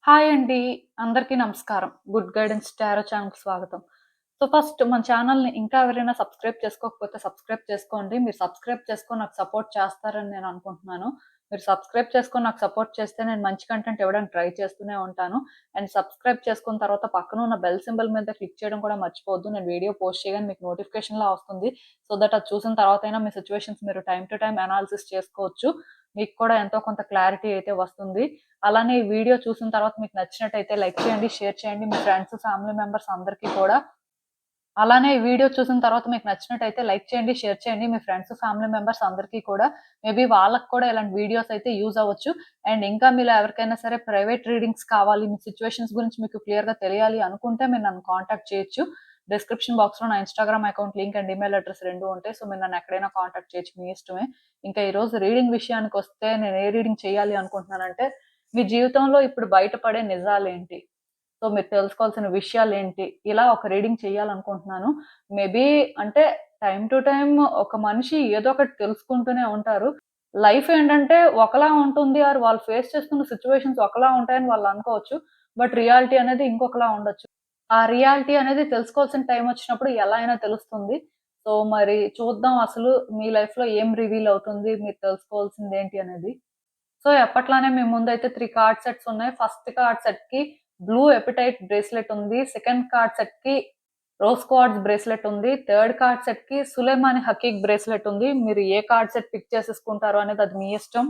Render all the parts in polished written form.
Hi అండి. అందరికీ నమస్కారం. గుడ్ గైడెన్స్ టారో ఛానల్‌కి స్వాగతం. ఫస్ట్ మన ఛానల్‌ని ఇంకా ఎవరైనా సబ్స్క్రైబ్ చేసుకోకపోతే సబ్స్క్రైబ్ చేసుకోండి. మీరు సబ్స్క్రైబ్ చేసుకొని నాకు సపోర్ట్ చేస్తారని నేను అనుకుంటున్నాను. మీరు సబ్స్క్రైబ్ చేసుకొని నాకు సపోర్ట్ చేస్తే నేను మంచి కంటెంట్ ఇవ్వడానికి ట్రై చేస్తూనే ఉంటాను. అండ్ సబ్స్క్రైబ్ చేసుకున్న తర్వాత పక్కన ఉన్న బెల్ సింబల్ మీద క్లిక్ చేయడం కూడా మర్చిపోవద్దు. నేను వీడియో పోస్ట్ చేయగానే మీకు నోటిఫికేషన్‌లా వస్తుంది. సో దట్ అది చూసిన తర్వాతైనా మీ సిట్యుయేషన్స్ మీరు టైమ్ టు టైమ్ అనాలిసిస్ చేసుకోవచ్చు. మీకు కూడా ఎంతో కొంత క్లారిటీ అయితే వస్తుంది. అలానే ఈ వీడియో చూసిన తర్వాత మీకు నచ్చినట్టయితే లైక్ చేయండి, షేర్ చేయండి మీ ఫ్రెండ్స్, ఫ్యామిలీ మెంబర్స్ అందరికీ కూడా. అలానే ఈ వీడియో చూసిన తర్వాత మీకు నచ్చినట్టయితే లైక్ చేయండి, షేర్ చేయండి మీ ఫ్రెండ్స్, ఫ్యామిలీ మెంబర్స్ అందరికీ కూడా. మేబీ వాళ్ళకి కూడా ఇలాంటి వీడియోస్ అయితే యూజ్ అవ్వచ్చు. అండ్ ఇంకా మీలో ఎవరికైనా సరే ప్రైవేట్ రీడింగ్స్ కావాలి, మీ సిట్యుయేషన్స్ గురించి మీకు క్లియర్‌గా తెలియాలి అనుకుంటే మీరు నన్ను కాంటాక్ట్ చేయొచ్చు. డిస్క్రిప్షన్ బాక్స్‌లో నా Instagram account link and email address 2 ఉంటాయి. సో మీరు నన్ను ఎక్కడైనా కాంటాక్ట్ చేయొచ్చు. మీ ఇష్టమే. ఇంకా ఈరోజు రీడింగ్ విషయానికొస్తే నేను ఏ రీడింగ్ చేయాలి అనుకుంటున్నానంటే, మీ జీవితంలో ఇప్పుడు బయటపడే నిజాలేంటి? సో మీరు తెలుసుకోవాల్సిన విషయాలేంటి? ఇలా ఒక రీడింగ్ చేయాలనుకుంటున్నాను. మేబీ అంటే టైమ్ టు టైమ్ ఒక మనిషి ఏదో ఒకటి తెలుసుకుంటూనే ఉంటారు. లైఫ్ ఏంటంటే ఒకలా ఉంటుంది ఆర్ వాళ్ళు ఫేస్ చేస్తున్న సిట్యుయేషన్స్ ఒకలా ఉంటాయని వాళ్ళు అనుకోవచ్చు. బట్ రియాలిటీ అనేది ఇంకొకలా ఉండొచ్చు. ఆ రియాలిటీ అనేది తెలుసుకోవాల్సిన టైం వచ్చినప్పుడు ఎలా అయినా తెలుస్తుంది. సో మరి చూద్దాం అసలు మీ లైఫ్‌లో ఏం రివీల్ అవుతుంది? మీరు తెలుసుకోవాల్సిందేంటి అనేది. సో ఎప్పట్లానే మీ ముందైతే 3 కార్డ్ సెట్స్ ఉన్నాయి. ఫస్ట్ కార్డ్ సెట్‌కి బ్లూ ఎపిటైట్ బ్రేస్లెట్ ఉంది. సెకండ్ కార్డ్ సెట్‌కి రోజ్ క్వార్ట్జ్ బ్రేస్లెట్ ఉంది. థర్డ్ కార్డ్ సెట్‌కి సులేమాని హకీక్ బ్రేస్లెట్ ఉంది. మీరు ఏ కార్డ్ సెట్ పిక్ చేసేసుకుంటారో అనేది అది మీ ఇష్టం.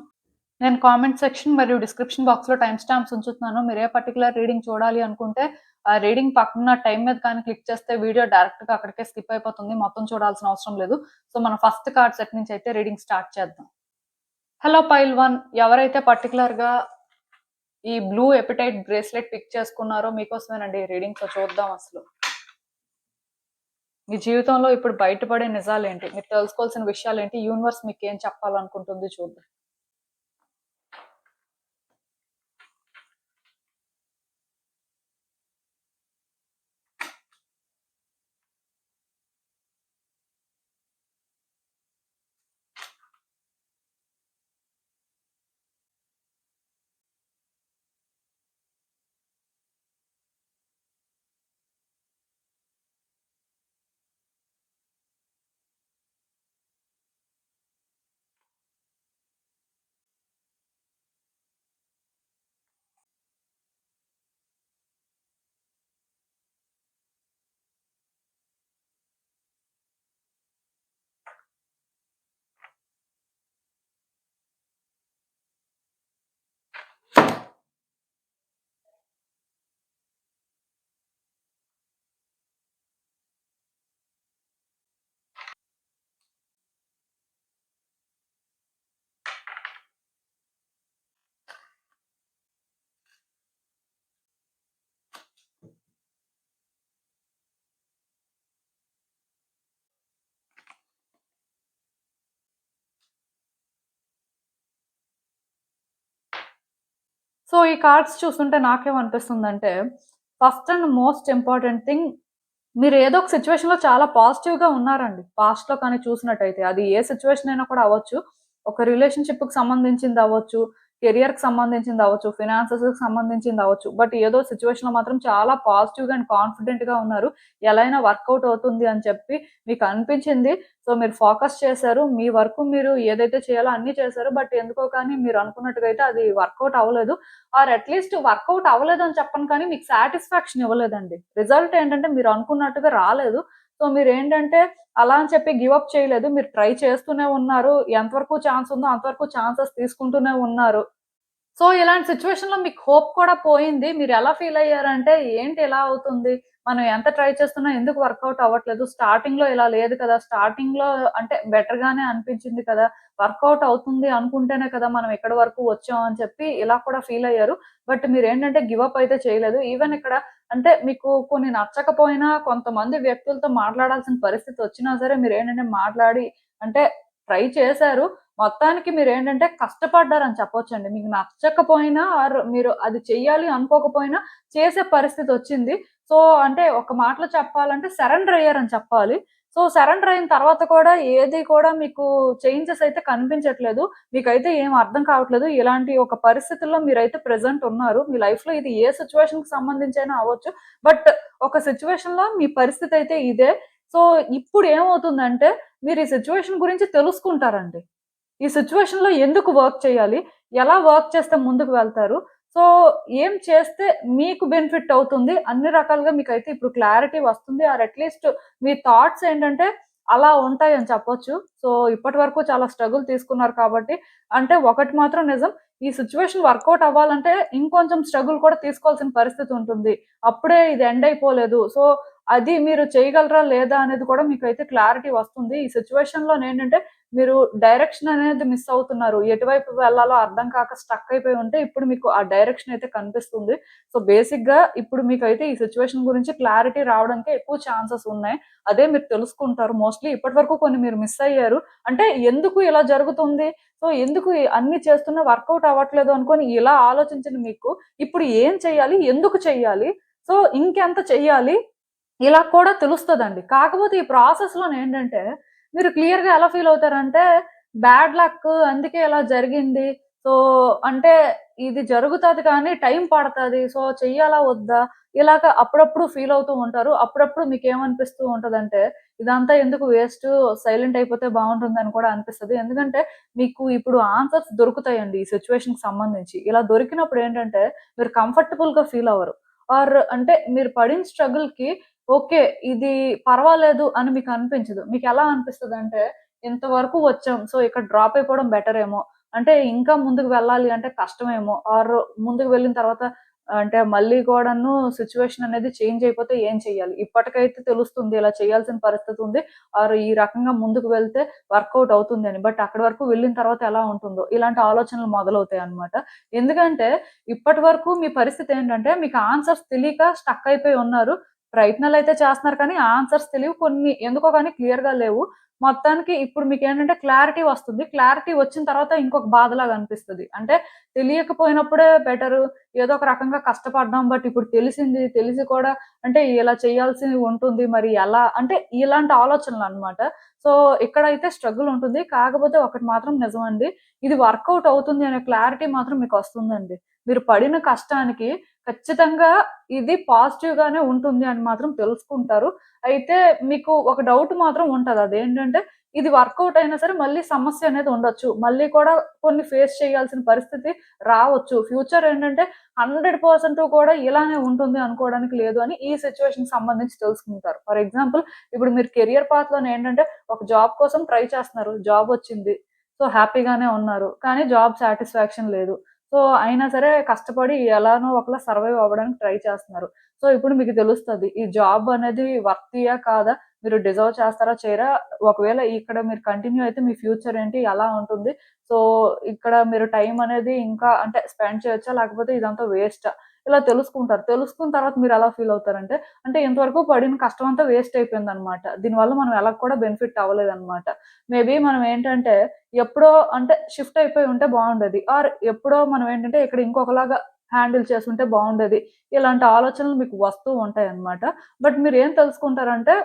నేను కామెంట్ సెక్షన్ మరియు డిస్క్రిప్షన్ బాక్స్‌లో టైమ్ స్టాంప్స్ ఉంచుతున్నాను. మీరు ఏ పర్టిక్యులర్ రీడింగ్ చూడాలి అనుకుంటే, ఆ రీడింగ్ పక్కన టైమ్ మీద కానీ క్లిక్ చేస్తే వీడియో డైరెక్ట్‌గా అక్కడికే స్కిప్ అయిపోతుంది. మొత్తం చూడాల్సిన అవసరం లేదు. సో మనం ఫస్ట్ కార్డ్ సెట్ నుంచి అయితే రీడింగ్ స్టార్ట్ చేద్దాం. హలో పైల్ 1 ఎవరైతే పర్టిక్యులర్‌గా ఈ బ్లూ ఎపిటైట్ బ్రేస్లెట్ పిక్ చేసుకున్నారో మీకోసమేనండి ఈ రీడింగ్. సో చూద్దాం అసలు. మీ జీవితంలో ఇప్పుడు బయటపడే నిజాలేంటి? మీరు తెలుసుకోవాల్సిన విషయాలేంటి? యూనివర్స్ మీకేం చెప్పాలనుకుంటుంది చూద్దాం. సో ఈ కార్డ్స్ చూస్తుంటే నాకేమనిపిస్తుందంటే, first and most important thing మీరు ఏదో ఒక సిట్యుయేషన్‌లో చాలా పాజిటివ్‌గా ఉన్నారండి. పాస్ట్‌లో కానీ చూసినట్టయితే. అది ఏ సిట్యుయేషన్ అయినా కూడా అవ్వచ్చు. ఒక రిలేషన్‌షిప్‌కి సంబంధించింది అవ్వచ్చు, కెరియర్‌కి సంబంధించింది అవ్వచ్చు, ఫినాన్సెస్‌కి సంబంధించింది అవ్వచ్చు. బట్ ఏదో సిట్యుయేషన్‌లో మాత్రం చాలా పాజిటివ్‌గా అండ్ కాన్ఫిడెంట్‌గా ఉన్నారు. ఎలా అయినా వర్కౌట్ అవుతుంది అని చెప్పి మీకు అనిపించింది. సో మీరు ఫోకస్ చేశారు. మీ వర్క్ మీరు ఏదైతే చేయాలో అన్నీ చేశారు. బట్ ఎందుకో కానీ మీరు అనుకున్నట్టుగా అయితే అది వర్కౌట్ అవ్వలేదు. ఆర్ అట్‌లీస్ట్ వర్కౌట్ అవ్వలేదని చెప్పను కానీ మీకు సాటిస్ఫాక్షన్ ఇవ్వలేదండి. రిజల్ట్ ఏంటంటే మీరు అనుకున్నట్టుగా రాలేదు. సో మీరేంటంటే అలా అని చెప్పి గివ్ అప్ చేయలేదు. మీరు ట్రై చేస్తూనే ఉన్నారు. ఎంతవరకు ఛాన్స్ ఉందో అంతవరకు ఛాన్సెస్ తీసుకుంటూనే ఉన్నారు. సో, ఇలాంటి సిట్యుయేషన్‌లో మీకు హోప్ కూడా పోయింది. మీరెలా ఫీలయ్యారంటే, ఏంటి ఇలా అవుతుంది? మనం ఎంత ట్రై చేస్తున్నా ఎందుకు వర్కౌట్ అవ్వట్లేదు? స్టార్టింగ్‌లో ఇలా లేదు కదా! స్టార్టింగ్‌లో అంటే బెటర్‌గానే అనిపించింది కదా! వర్కౌట్ అవుతుంది అనుకుంటేనే కదా మనం ఇక్కడి వరకు వచ్చాం అని చెప్పి ఇలా కూడా ఫీలయ్యారు. బట్ మీరేంటంటే గివ్ అప్ అయితే చేయలేదు. ఈవెన్ ఇక్కడ అంటే మీకు కొన్ని నచ్చకపోయినా కొంతమంది వ్యక్తులతో మాట్లాడాల్సిన పరిస్థితి వచ్చినా సరే మీరేంటంటే మాట్లాడి అంటే ట్రై చేశారు. మొత్తానికి మీరేంటంటే కష్టపడ్డారని చెప్పొచ్చండి. మీకు నచ్చకపోయినా ఆర్ మీరు అది చెయ్యాలి అనుకోకపోయినా చేసే పరిస్థితొచ్చింది. సో, అంటే ఒక మాటలో చెప్పాలంటే సరెండర్ అయ్యారని చెప్పాలి. సో సరెండర్ అయిన తర్వాత కూడా ఏది కూడా మీకు చేంజెస్ అయితే కనిపించట్లేదు. మీకైతే ఏం అర్థం కావట్లేదు. ఇలాంటి ఒక పరిస్థితుల్లో మీరైతే ప్రెజెంట్ ఉన్నారు. మీ లైఫ్‌లో ఇది ఏ సిట్యుయేషన్‌కి సంబంధించైనా అవ్వచ్చు. బట్ ఒక సిట్యుయేషన్‌లో మీ పరిస్థితి అయితే ఇదే. సో ఇప్పుడు ఏమవుతుందంటే మీరు ఈ సిట్యుయేషన్ గురించి తెలుసుకుంటారండి. ఈ సిట్యుయేషన్‌లో ఎందుకు వర్క్ చేయాలి? ఎలా వర్క్ చేస్తే ముందుకు వెళ్తారు? సో, ఏం చేస్తే మీకు బెనిఫిట్ అవుతుంది? అన్ని రకాలుగా మీకైతే ఇప్పుడు క్లారిటీ వస్తుంది. ఆర్ అట్‌లీస్ట్ మీ థాట్స్ ఏంటంటే అలా ఉంటాయని చెప్పొచ్చు. సో, ఇప్పటి వరకు చాలా స్ట్రగుల్ తీసుకున్నారు కాబట్టి అంటే ఒకటి మాత్రం నిజం. ఈ సిట్యుయేషన్ వర్కౌట్ అవ్వాలంటే ఇంకొంచెం స్ట్రగుల్ కూడా తీసుకోవాల్సిన పరిస్థితి ఉంటుంది. అప్పుడే ఇది ఎండ్ అయిపోలేదు. సో, అది మీరు చేయగలరా? లేదా? అనేది కూడా మీకైతే క్లారిటీ వస్తుంది. ఈ సిట్యుయేషన్‌లోనేంటంటే మీరు డైరెక్షన్ అనేది మిస్ అవుతున్నారు. ఎటువైపు వెళ్ళాలో అర్థం కాక స్టక్ అయిపోయి ఉంటే, ఇప్పుడు మీకు ఆ డైరెక్షన్ అయితే కనిపిస్తుంది. సో, బేసిక్‌గా ఇప్పుడు మీకైతే ఈ సిట్యుయేషన్ గురించి క్లారిటీ రావడానికే ఎక్కువ ఛాన్సెస్ ఉన్నాయి. అదే మీరు తెలుసుకుంటారు. మోస్ట్‌లీ ఇప్పటివరకు కొన్ని మీరు మిస్ అయ్యారు. అంటే ఎందుకు ఇలా జరుగుతుంది? సో, ఎందుకు అన్ని చేస్తున్నా వర్కౌట్ అవ్వట్లేదు అనుకోని ఇలా ఆలోచించిన మీకు ఇప్పుడు ఏం చేయాలి? ఎందుకు చేయాలి? సో, ఇంకెంత చెయ్యాలి? ఇలా కూడా తెలుస్తదండి. కాకపోతే ఈ ప్రాసెస్‌లోనేంటంటే, మీరు క్లియర్‌గా ఎలా ఫీల్ అవుతారంటే, బ్యాడ్ లక్ అందుకే ఇలా జరిగింది. సో, అంటే ఇది జరుగుతది కానీ టైం పడతది. సో, చెయ్యాలా? వద్దా? ఇలాగ అప్పుడప్పుడు ఫీల్ అవుతూ ఉంటారు. అప్పుడప్పుడు మీకేమనిపిస్తూ ఉంటదంటే, ఇదంతా ఎందుకు వేస్టు సైలెంట్ అయిపోతే బావుంటుందని కూడా అనిపిస్తది. ఎందుకంటే, మీకు ఇప్పుడు ఆన్సర్స్ దొరుకుతాయండి ఈ సిట్యుయేషన్‌కి సంబంధించి. ఇలా దొరికినప్పుడేంటంటే, మీరు కంఫర్టబుల్‌గా ఫీల్ అవ్వరు. ఆర్ అంటే మీరు పడిన స్ట్రగుల్‌కి ఓకే. ఇది పర్వాలేదు అని మీకనిపించదు. మీకెలా అనిపిస్తదంటే, ఇంతవరకు వచ్చాం. సో, ఇక్కడ డ్రాప్ అయిపోవడం బెటరేమో. అంటే ఇంకా ముందుకు వెళ్ళాలి అంటే కష్టమేమో. ఆర్ ముందుకు వెళ్ళిన తర్వాత అంటే మళ్ళీ కూడాను సిట్యుయేషన్ అనేది చేంజ్ అయిపోతే ఏం చేయాలి? ఇప్పటికైతే తెలుస్తుంది ఇలా చేయాల్సిన పరిస్థితి ఉంది. ఆర్ ఈ రకంగా ముందుకు వెళ్తే వర్కౌట్ అవుతుంది అని. బట్ అక్కడి వరకు వెళ్ళిన తర్వాత ఎలా ఉంటుందో? ఇలాంటి ఆలోచనలు మొదలవుతాయన్నమాట. ఎందుకంటే ఇప్పటి వరకు మీ పరిస్థితి ఏంటంటే మీకు ఆన్సర్స్ తెలియక స్టక్ అయిపోయి ఉన్నారు. ప్రయత్నాలయితే చేస్తున్నారు కానీ, ఆన్సర్స్ తెలివు. కొన్ని ఎందుకో గాని క్లియర్‌గా లేవు. మొత్తానికి ఇప్పుడు మీకేంటంటే క్లారిటీ వస్తుంది. క్లారిటీ వచ్చిన తర్వాత ఇంకొక బాధలాగా అనిపిస్తది. అంటే తెలియకపోయినప్పుడే బెటరు. ఏదో ఒక రకంగా కష్టపడ్డాం. బట్ ఇప్పుడు తెలిసింది. తెలిసి కూడా అంటే ఇలా చేయాల్సి ఉంటుంది. మరి ఎలా? అంటే ఇలాంటి ఆలోచనలనమాట. సో, ఇక్కడైతే స్ట్రగుల్ ఉంటుంది. కాకపోతే ఒకటి మాత్రం నిజమండి. ఇది వర్కౌట్ అవుతుంది అనే క్లారిటీ మాత్రం మీకొస్తుందండి. మీరు పడిన కష్టానికి ఖచ్చితంగా ఇది పాజిటివ్‌గానే ఉంటుంది అని మాత్రం తెలుసుకుంటారు. అయితే మీకు ఒక డౌట్ మాత్రం ఉంటది. అదేంటంటే ఇది వర్కౌట్ అయినా సరే మళ్ళీ సమస్య అనేది ఉండొచ్చు. మళ్ళీ కూడా కొన్ని ఫేస్ చేయాల్సిన పరిస్థితి రావచ్చు. ఫ్యూచర్ ఏంటంటే 100% కూడా ఇలానే ఉంటుంది అనుకోవడానికి లేదు అని ఈ సిట్యుయేషన్‌కి సంబంధించి తెలుసుకుంటారు. ఫర్ ఎగ్జాంపుల్ ఇప్పుడు మీరు కెరియర్ పాత్‌లోనే ఏంటంటే ఒక జాబ్ కోసం ట్రై చేస్తున్నారు. జాబ్ వచ్చింది. సో, హ్యాపీగానే ఉన్నారు. కానీ జాబ్ సాటిస్ఫాక్షన్ లేదు. సో, అయినా సరే కష్టపడి ఎలానో ఒకలా సర్వైవ్ అవ్వడానికి ట్రై చేస్తున్నారు. సో, ఇప్పుడు మీకు తెలుస్తది. ఈ జాబ్ అనేది వర్తియా? కాదా? మీరు డిజర్వ్ చేస్తారా? చేయరా? ఒకవేళ ఇక్కడ మీరు కంటిన్యూ అయితే మీ ఫ్యూచర్ ఏంటి? ఎలా ఉంటుంది? సో, ఇక్కడ మీరు టైం అనేది ఇంకా అంటే స్పెండ్ చేయొచ్చా? లేకపోతే ఇదంతా వేస్టా? ఇలా తెలుసుకుంటారు. తెలుసుకున్న తర్వాత మీరెలా ఫీల్ అవుతారంటే, అంటే ఇంతవరకు పడిన కష్టం అంతా వేస్ట్ అయిపోయిందనమాట. దీనివల్ల మనం ఎలా కూడా బెనిఫిట్ అవ్వలేదనమాట. మేబీ మనం ఏంటంటే ఎప్పుడో అంటే షిఫ్ట్ అయిపోయి ఉంటే బావుండేది. ఆర్ ఎప్పుడో మనం ఏంటంటే ఇక్కడ ఇంకొకలాగా హ్యాండిల్ చేసుంటే బావుండేది. ఇలాంటి ఆలోచనలు మీకు వస్తూ ఉంటాయన్నమాట. బట్ మీరేం తెలుసుకుంటారంటే,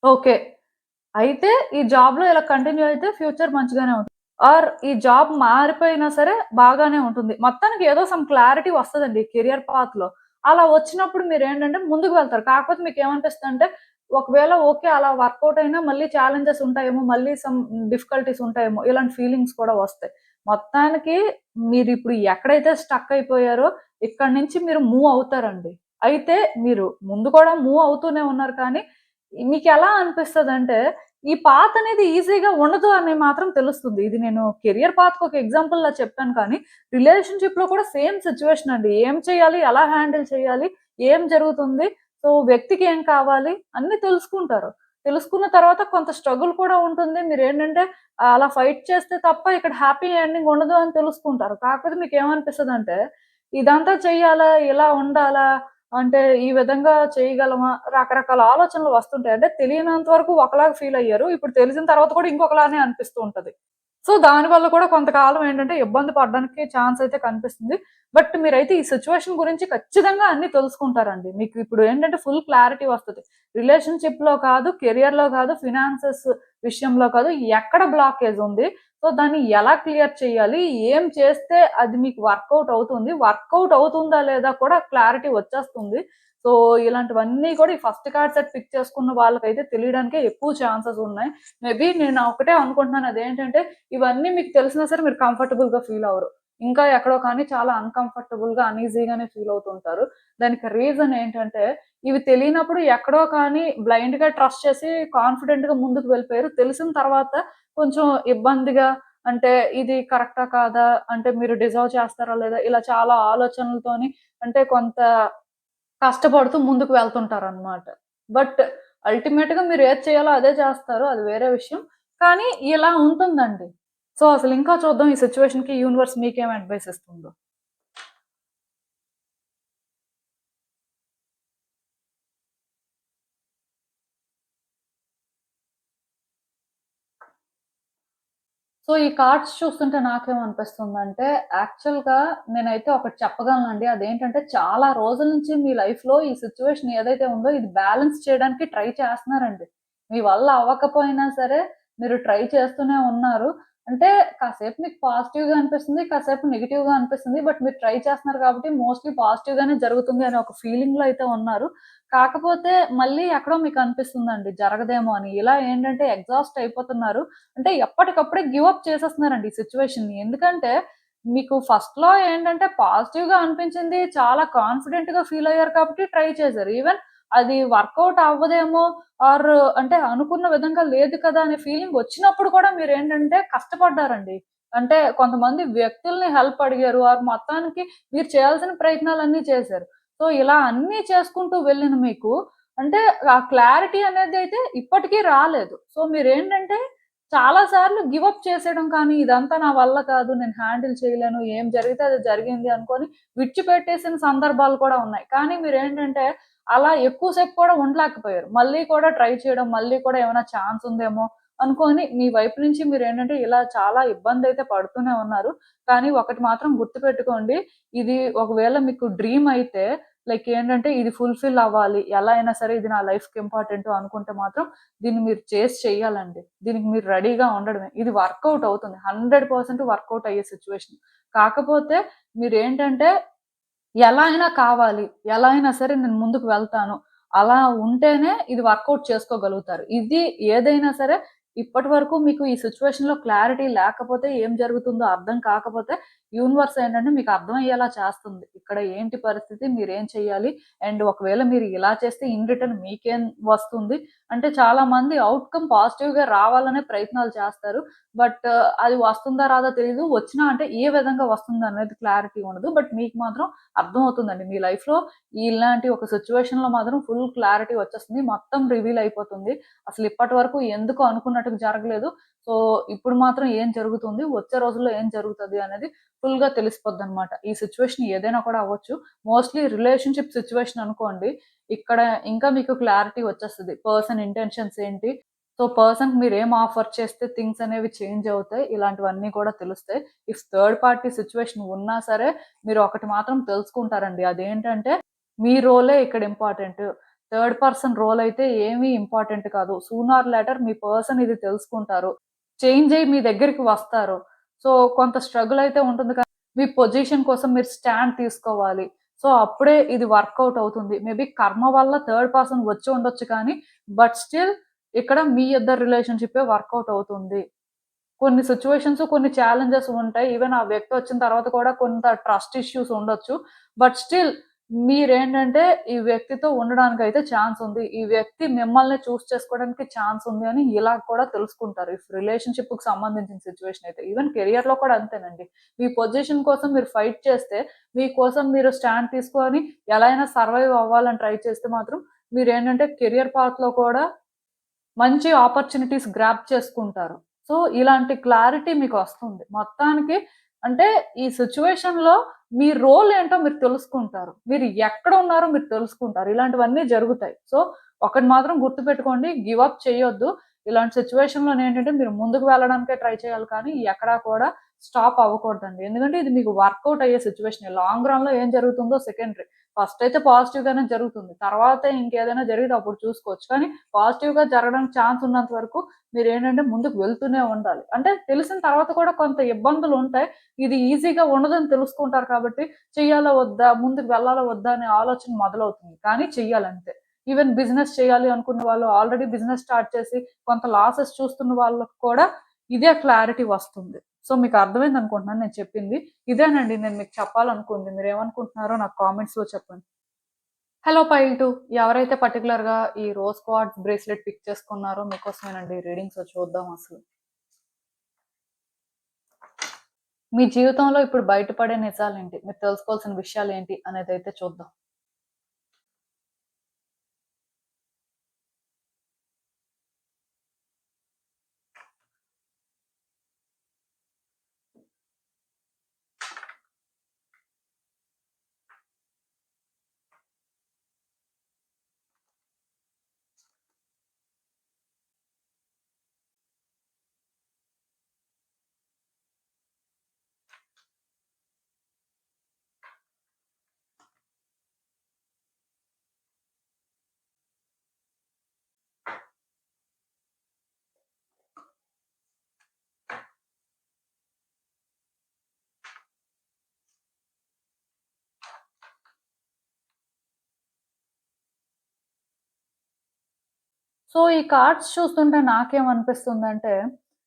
ఓకే. అయితే ఈ జాబ్‌లో ఇలా కంటిన్యూ అయితే ఫ్యూచర్ మంచిగానే ఉంటుంది. ఆర్ ఈ జాబ్ మారిపోయినా సరే బాగానే ఉంటుంది. మొత్తానికి ఏదో సమ్ క్లారిటీ వస్తదండి కెరియర్ పాత్‌లో. అలా వచ్చినప్పుడు మీరేంటంటే ముందుకు వెళ్తారు. కాకపోతే మీకేమనిపిస్తదంటే ఒకవేళ ఓకే. అలా వర్కౌట్ అయినా మళ్ళీ ఛాలెంజెస్ ఉంటాయేమో, మళ్ళీ సమ్ డిఫికల్టీస్ ఉంటాయేమో ఇలాంటి ఫీలింగ్స్ కూడా వస్తాయి. మొత్తానికి మీరిప్పుడు ఎక్కడైతే స్టక్ అయిపోయారో ఇక్కడి నుంచి మీరు మూవ్ అవుతారండి. అయితే మీరు ముందు కూడా మూవ్ అవుతూనే ఉన్నారు కానీ మీకెలా అనిపిస్తదంటే ఈ పాత్ అనేది ఈజీగా ఉండదు అని మాత్రం తెలుస్తుంది. ఇది నేను కెరియర్ పాత్‌కి ఒక ఎగ్జాంపుల్‌లా చెప్పాను కానీ, రిలేషన్‌షిప్‌లో కూడా సేమ్ సిట్యుయేషన్ అండి. ఏం చేయాలి? ఎలా హ్యాండిల్ చేయాలి? ఏం జరుగుతుంది? సో, వ్యక్తికి ఏం కావాలి? అన్నీ తెలుసుకుంటారు. తెలుసుకున్న తర్వాత కొంత స్ట్రగుల్ కూడా ఉంటుంది. మీరేంటంటే అలా ఫైట్ చేస్తే తప్ప ఇక్కడ హ్యాపీ ఎండింగ్ ఉండదు అని తెలుసుకుంటారు. కాకపోతే మీకేమనిపిస్తదంటే, ఇదంతా చెయ్యాలా? ఇలా ఉండాలా? అంటే ఈ విధంగా చేయగలమా? రకరకాల ఆలోచనలు వస్తుంటాయి. అంటే తెలియనంత వరకు ఒకలాగా ఫీల్ అయ్యారు. ఇప్పుడు తెలిసిన తర్వాత కూడా ఇంకొకలానే అనిపిస్తూ ఉంటది. సో దానివల్ల కూడా కొంతకాలం ఏంటంటే ఇబ్బంది పడడానికి ఛాన్స్ అయితే కనిపిస్తుంది. బట్ మీరైతే ఈ సిట్యుయేషన్ గురించి ఖచ్చితంగా అన్ని తెలుసుకుంటారండి. మీకు ఇప్పుడు ఏంటంటే ఫుల్ క్లారిటీ వస్తది. రిలేషన్‌షిప్‌లో కాదు, కెరియర్‌లో కాదు, ఫినాన్సెస్ విషయంలో కాదు, ఎక్కడ బ్లాకేజ్ ఉంది? సో దాన్ని ఎలా క్లియర్ చేయాలి? ఏం చేస్తే అది మీకు వర్కౌట్ అవుతుంది? వర్కౌట్ అవుతుందా లేదా కూడా క్లారిటీ వచ్చేస్తుంది. సో ఇలాంటివన్నీ కూడా ఈ ఫస్ట్ కార్డ్ సెట్ పిక్ చేసుకున్న వాళ్ళకైతే తెలియడానికే ఎక్కువ ఛాన్సెస్ ఉన్నాయి. మేబీ నేను ఒకటే అనుకుంటున్నాను, అదేంటంటే ఇవన్నీ మీకు తెలిసినా సరే మీరు కంఫర్టబుల్‌గా ఫీల్ అవ్వరు. ఇంకా ఎక్కడో కానీ చాలా అన్‌కంఫర్టబుల్‌గా, అన్‌ఈజీగానే ఫీల్ అవుతుంటారు. దానికి రీజన్ ఏంటంటే, ఇవి తెలియనప్పుడు ఎక్కడో కానీ బ్లైండ్‌గా ట్రస్ట్ చేసి కాన్ఫిడెంట్‌గా ముందుకు వెళ్ళిపోయారు. తెలిసిన తర్వాత కొంచెం ఇబ్బందిగా, అంటే ఇది కరెక్టా కాదా? అంటే మీరు డిజర్వ్ చేస్తారా లేదా? ఇలా చాలా ఆలోచనలతోని అంటే కొంత కష్టపడుతూ ముందుకు వెళ్తుంటారనమాట. బట్ అల్టిమేట్‌గా మీరు ఏది చేయాలో అదే చేస్తారు. అది వేరే విషయం. కానీ ఇలా ఉంటుందండి. సో, అసలు ఇంకా చూద్దాం ఈ సిట్యుయేషన్‌కి యూనివర్స్ మీకేం అడ్వైస్ ఇస్తుందో. సో, ఈ కార్డ్స్ చూస్తుంటే నాకేమనిపిస్తుందంటే, యాక్చువల్‌గా నేనైతే ఒకటి చెప్పగలనండి. అదేంటంటే, చాలా రోజుల నుంచి మీ లైఫ్‌లో ఈ సిట్యుయేషన్ ఏదైతే ఉందో, ఇది బ్యాలెన్స్ చేయడానికి ట్రై చేస్తున్నారండి. మీ వల్ల అవ్వకపోయినా సరే, మీరు ట్రై చేస్తూనే ఉన్నారు. అంటే, కాసేపు మీకు పాజిటివ్‌గా అనిపిస్తుంది, కాసేపు నెగెటివ్‌గా అనిపిస్తుంది. బట్ మీరు ట్రై చేస్తున్నారు కాబట్టి, మోస్ట్‌లీ పాజిటివ్‌గానే జరుగుతుంది అనే ఒక ఫీలింగ్‌లో అయితే ఉన్నారు. కాకపోతే మళ్ళీ ఎక్కడో మీకనిపిస్తుందండి జరగదేమో అని. ఇలా ఏంటంటే, ఎగ్జాస్ట్ అయిపోతున్నారు. అంటే ఎప్పటికప్పుడే గివ్ అప్ చేసేస్తున్నారండి ఈ సిట్యుయేషన్‌ని. ఎందుకంటే మీకు ఫస్ట్‌లో ఏంటంటే పాజిటివ్‌గా అనిపించింది. చాలా కాన్ఫిడెంట్‌గా ఫీల్ అయ్యారు కాబట్టి ట్రై చేశారు. ఈవెన్ అది వర్కౌట్ అవ్వదేమో ఆర్ అంటే అనుకున్న విధంగా లేదు కదా అనే ఫీలింగ్ వచ్చినప్పుడు కూడా మీరేంటంటే కష్టపడ్డారండి. అంటే కొంతమంది వ్యక్తుల్ని హెల్ప్ అడిగారు. ఆర్ మొత్తానికి మీరు చేయాల్సిన ప్రయత్నాలన్నీ చేశారు. సో, ఇలా అన్నీ చేసుకుంటూ వెళ్ళిన మీకు అంటే ఆ క్లారిటీ అనేదైతే ఇప్పటికి రాలేదు. సో, మీరేంటంటే చాలా సార్లు గివ్ అప్ చేసేయడం కానీ, ఇదంతా నా వల్ల కాదు, నేను హ్యాండిల్ చేయలేను, ఏం జరిగితే అది జరిగింది అనుకోని విడిచిపెట్టేసిన సందర్భాలు కూడా ఉన్నాయి. కానీ మీరేంటంటే, అలా ఎక్కువ సేపు కూడా ఉండలేకపోయారు. మళ్ళీ కూడా ట్రై చేయడం, మళ్ళీ కూడా ఏమైనా ఛాన్స్ ఉందేమో అనుకోని, మీ వైపు నుంచి మీరేంటంటే, ఇలా చాలా ఇబ్బందయితే పడుతూనే ఉన్నారు. కానీ ఒకటి మాత్రం గుర్తుపెట్టుకోండి, ఇది ఒకవేళ మీకు డ్రీమ్ అయితే లైక్ ఏంటంటే, ఇది ఫుల్‌ఫిల్ అవ్వాలి. ఎలా అయినా సరే ఇది నా లైఫ్‌కి ఇంపార్టెంటు అనుకుంటే మాత్రం దీన్ని మీరు చేసి చెయ్యాలండి. దీనికి మీరు రెడీగా ఉండడమే. ఇది వర్కౌట్ అవుతుంది. 100% వర్కౌట్ అయ్యే సిట్యుయేషన్. కాకపోతే మీరేంటంటే ఎలా అయినా కావాలి. ఎలా అయినా సరే నేను ముందుకు వెళ్తాను. అలా ఉంటేనే ఇది వర్కౌట్ చేసుకోగలుగుతారు. ఇది ఏదైనా సరే ఇప్పటి వరకు మీకు ఈ సిట్యుయేషన్‌లో క్లారిటీ లేకపోతే ఏం జరుగుతుందో అర్థం కాకపోతే యూనివర్స్ ఏంటంటే మీకు అర్థమయ్యేలా చేస్తుంది. ఇక్కడ ఏంటి పరిస్థితి? మీరేం చేయాలి? అండ్ ఒకవేళ మీరు ఇలా చేస్తే ఇన్ రిటర్న్ మీకేం వస్తుంది? అంటే చాలామంది ఔట్‌కమ్ పాజిటివ్‌గా రావాలనే ప్రయత్నాలు చేస్తారు. బట్ అది వస్తుందా రాదా తెలీదు. వచ్చినా అంటే ఏ విధంగా వస్తుందనేది క్లారిటీ ఉండదు. బట్ మీకు మాత్రం అర్థమవుతుందండి. మీ లైఫ్‌లో ఇలాంటి ఒక సిట్యుయేషన్‌లో మాత్రం ఫుల్ క్లారిటీ వచ్చేస్తుంది. మొత్తం రివీల్ అయిపోతుంది. అసలు ఇప్పటి వరకు ఎందుకు అనుకున్నట్టుగా జరగలేదు. సో, ఇప్పుడు మాత్రం ఏం జరుగుతుంది? వచ్చే రోజుల్లో ఏం జరుగుతది అనేది ఫుల్‌గా తెలిసిపోద్దనమాట. ఈ సిట్యుయేషన్ ఏదైనా కూడా అవ్వచ్చు. మోస్ట్‌లీ రిలేషన్‌షిప్ సిట్యుయేషన్ అనుకోండి. ఇక్కడ ఇంకా మీకు క్లారిటీ వచ్చేస్తది. పర్సన్ ఇంటెన్షన్స్ ఏంటి? సో, పర్సన్‌కి మీరేం ఆఫర్ చేస్తే థింగ్స్ అనేవి చేంజ్ అవుతాయి. ఇలాంటివన్నీ కూడా తెలుస్తాయి. ఇఫ్ థర్డ్ పార్టీ సిట్యుయేషన్ ఉన్నా సరే, మీరు ఒకటి మాత్రం తెలుసుకుంటారండి. అదేంటంటే, మీ రోలే ఇక్కడ ఇంపార్టెంట్. థర్డ్ పర్సన్ రోల్ అయితే ఏమీ ఇంపార్టెంట్ కాదు. Soon or later me person ఇది తెలుసుకుంటారు. చేంజ్ అయ్యి మీ దగ్గరికి వస్తారు. సో, కొంత స్ట్రగుల్ అయితే ఉంటుంది కానీ, మీ పొజిషన్ కోసం మీరు స్టాండ్ తీసుకోవాలి. సో, అప్పుడే ఇది వర్కౌట్ అవుతుంది. మేబీ కర్మ వల్ల థర్డ్ పర్సన్ వచ్చి ఉండొచ్చు కానీ, బట్ స్టిల్ ఇక్కడ మీ ఇద్దరి రిలేషన్‌షిప్పే వర్కౌట్ అవుతుంది. కొన్ని సిట్యుయేషన్స్, కొన్ని ఛాలెంజెస్ ఉంటాయి. ఈవెన్ ఆ వ్యక్తి వచ్చిన తర్వాత కూడా కొంత ట్రస్ట్ ఇష్యూస్ ఉండొచ్చు. బట్ స్టిల్ మీరేంటంటే ఈ వ్యక్తితో ఉండడానికైతే ఛాన్స్ ఉంది. ఈ వ్యక్తి మిమ్మల్ని చూస్ చేసుకోవడానికి ఛాన్స్ ఉంది అని ఇలా కూడా తెలుసుకుంటారు. ఇఫ్ రిలేషన్‌షిప్‌కి సంబంధించిన సిట్యుయేషన్ అయితే. ఈవెన్ కెరియర్‌లో కూడా అంతేనండి. మీ పొజిషన్ కోసం మీరు ఫైట్ చేస్తే, మీకోసం మీరు స్టాండ్ తీసుకొని ఎలా అయినా సర్వైవ్ అవ్వాలని ట్రై చేస్తే మాత్రం మీరేంటంటే కెరియర్ పాత్‌లో కూడా మంచి ఆపర్చునిటీస్ గ్రాబ్ చేసుకుంటారు. సో, ఇలాంటి క్లారిటీ మీకొస్తుంది. మొత్తానికి అంటే ఈ సిట్యుయేషన్‌లో మీ రోల్ ఏంటో మీరు తెలుసుకుంటారు. మీరు ఎక్కడున్నారో మీరు తెలుసుకుంటారు. ఇలాంటివన్నీ జరుగుతాయి. సో, ఒకటి మాత్రం గుర్తుపెట్టుకోండి, గివ్ అప్ చేయొద్దు. ఇలాంటి సిచ్యువేషన్‌లో ఏంటంటే మీరు ముందుకు వెళ్ళడానికే ట్రై చేయాలి కానీ ఎక్కడా కూడా స్టాప్ అవ్వకూడదండి. ఎందుకంటే ఇది మీకు వర్కౌట్ అయ్యే సిచ్యువేషనే. లాంగ్ రన్‌లో ఏం జరుగుతుందో సెకండరీ. ఫస్ట్ అయితే పాజిటివ్‌గానే జరుగుతుంది. తర్వాత ఇంకేదైనా జరిగితే అప్పుడు చూసుకోవచ్చు. కానీ పాజిటివ్‌గా జరగడానికి ఛాన్స్ ఉన్నంత వరకు మీరేంటంటే ముందుకు వెళ్తూనే ఉండాలి. అంటే తెలిసిన తర్వాత కూడా కొంత ఇబ్బందులుంటాయి. ఇది ఈజీగా ఉండదని తెలుసుకుంటారు కాబట్టి చెయ్యాలా వద్దా? ముందుకు వెళ్ళాలా వద్దా? అనే ఆలోచన మొదలవుతుంది. కానీ చెయ్యాలంతే. ఈవెన్ బిజినెస్ చేయాలి అనుకున్న వాళ్ళు ఆల్రెడీ బిజినెస్ స్టార్ట్ చేసి కొంత లాసెస్ చూస్తున్న వాళ్ళకి కూడా ఇదే క్లారిటీ వస్తుంది. సో మీకు అర్థమైంది అనుకుంటున్నాను నేను చెప్పింది. ఇదేనండి నేను మీకు చెప్పాలనుకుంది. మీరేమనుకుంటున్నారో నాకు కామెంట్స్‌లో చెప్పండి. హలో పైల్ 2 ఎవరైతే పర్టిక్యులర్‌గా ఈ రోజ్ క్వార్ట్జ్ బ్రేస్లెట్ పిక్ చేసుకున్నారో మీకోసమేనండి రీడింగ్స్ చూద్దాం అసలు. మీ జీవితంలో ఇప్పుడు బయటపడే నిజాలేంటి? మీరు తెలుసుకోవాల్సిన విషయాలేంటి అనేదైతే చూద్దాం. సో, ఈ కార్డ్స్ చూస్తుంటే నాకేమనిపిస్తుందంటే,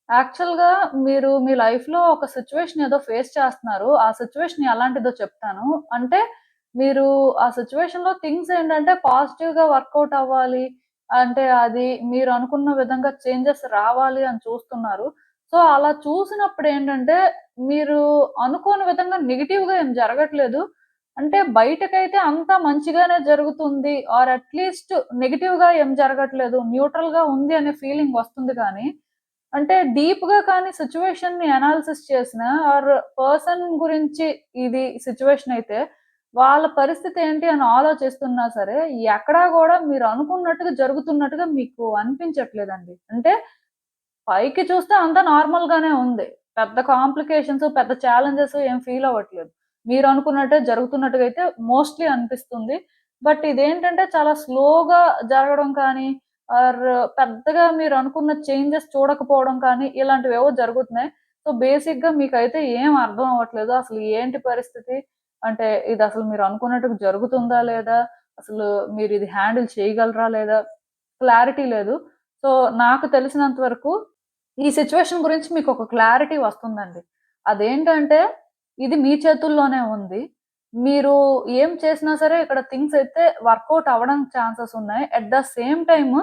యాక్చువల్‌గా మీరు మీ లైఫ్‌లో ఒక సిట్యుయేషన్ ఏదో ఫేస్ చేస్తున్నారు. ఆ సిట్యుయేషన్ ఎలాంటిదో చెప్తాను. అంటే మీరు ఆ సిట్యుయేషన్‌లో థింగ్స్ ఏంటంటే పాజిటివ్‌గా వర్కౌట్ అవ్వాలి. అంటే అది మీరు అనుకున్న విధంగా చేంజెస్ రావాలి అని చూస్తున్నారు. సో, అలా చూసినప్పుడేంటంటే, మీరు అనుకోని విధంగా నెగెటివ్‌గా ఏం జరగట్లేదు. అంటే బయటకైతే అంతా మంచిగానే జరుగుతుంది. ఆర్ అట్‌లీస్ట్ నెగెటివ్‌గా ఏం జరగట్లేదు. న్యూట్రల్‌గా ఉంది అనే ఫీలింగ్ వస్తుంది కానీ, అంటే డీప్‌గా కానీ సిట్యుయేషన్‌ని అనాలిసిస్ చేసినా ఆర్ పర్సన్ గురించి ఇది సిట్యుయేషన్ అయితే, వాళ్ళ పరిస్థితి ఏంటి అని ఆలోచిస్తున్నా సరే, ఎక్కడా గూడా మీరు అనుకున్నట్టుగా జరుగుతున్నట్టుగా మీకు అనిపించట్లేదండి. అంటే పైకి చూస్తే అంతా నార్మల్‌గానే ఉంది. పెద్ద కాంప్లికేషన్స్, పెద్ద ఛాలెంజెస్ ఏం ఫీల్ అవ్వట్లేదు. మీరనుకున్నట్టే జరుగుతున్నట్టుగా అయితే మోస్ట్‌లీ అనిపిస్తుంది. బట్ ఇదేంటంటే చాలా స్లోగా జరగడం కానీ, ఆర్ పెద్దగా మీరనుకున్న చేంజెస్ చూడకపోవడం కానీ, ఇలాంటివేవో జరుగుతున్నాయి. సో, బేసిక్‌గా మీకైతే ఏం అర్థం అవ్వట్లేదు. అసలు ఏంటి పరిస్థితి? అంటే ఇదసలు మీరనుకున్నట్టుగా జరుగుతుందా లేదా? అసలు మీరిది హ్యాండిల్ చేయగలరా లేదా? క్లారిటీ లేదు. సో, నాకు తెలిసినంత వరకు ఈ సిట్యుయేషన్ గురించి మీకొక క్లారిటీ వస్తుందండి. అదేంటంటే, ఇది మీ చేతుల్లోనే ఉంది. మీరు ఏం చేసినా సరే ఇక్కడ థింగ్స్ అయితే వర్కౌట్ అవ్వడానికి ఛాన్సెస్ ఉన్నాయి. అట్ ద సేమ్ టైమ్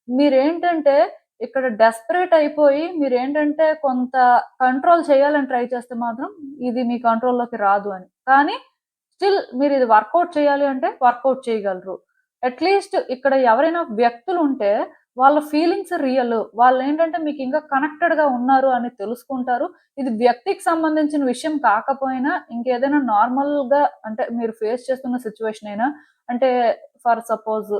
మీరేంటంటే, ఇక్కడ డెస్పరేట్ అయిపోయి మీరేంటంటే, కొంత కంట్రోల్ చేయాలని ట్రై చేస్తే మాత్రం ఇది మీ కంట్రోల్‌లోకి రాదు అని. కానీ స్టిల్ మీరిది వర్కౌట్ చేయాలి అంటే వర్కౌట్ చేయగలరు. అట్‌లీస్ట్ ఇక్కడ ఎవరైనా వ్యక్తులుంటే వాళ్ళ ఫీలింగ్స్ రియల్. వాళ్ళేంటంటే మీకింకా కనెక్టెడ్‌గా ఉన్నారు అని తెలుసుకుంటారు. ఇది వ్యక్తికి సంబంధించిన విషయం కాకపోయినా ఇంకేదైనా నార్మల్‌గా అంటే మీరు ఫేస్ చేస్తున్న సిట్యుయేషన్ అయినా అంటే ఫర్ సపోజ్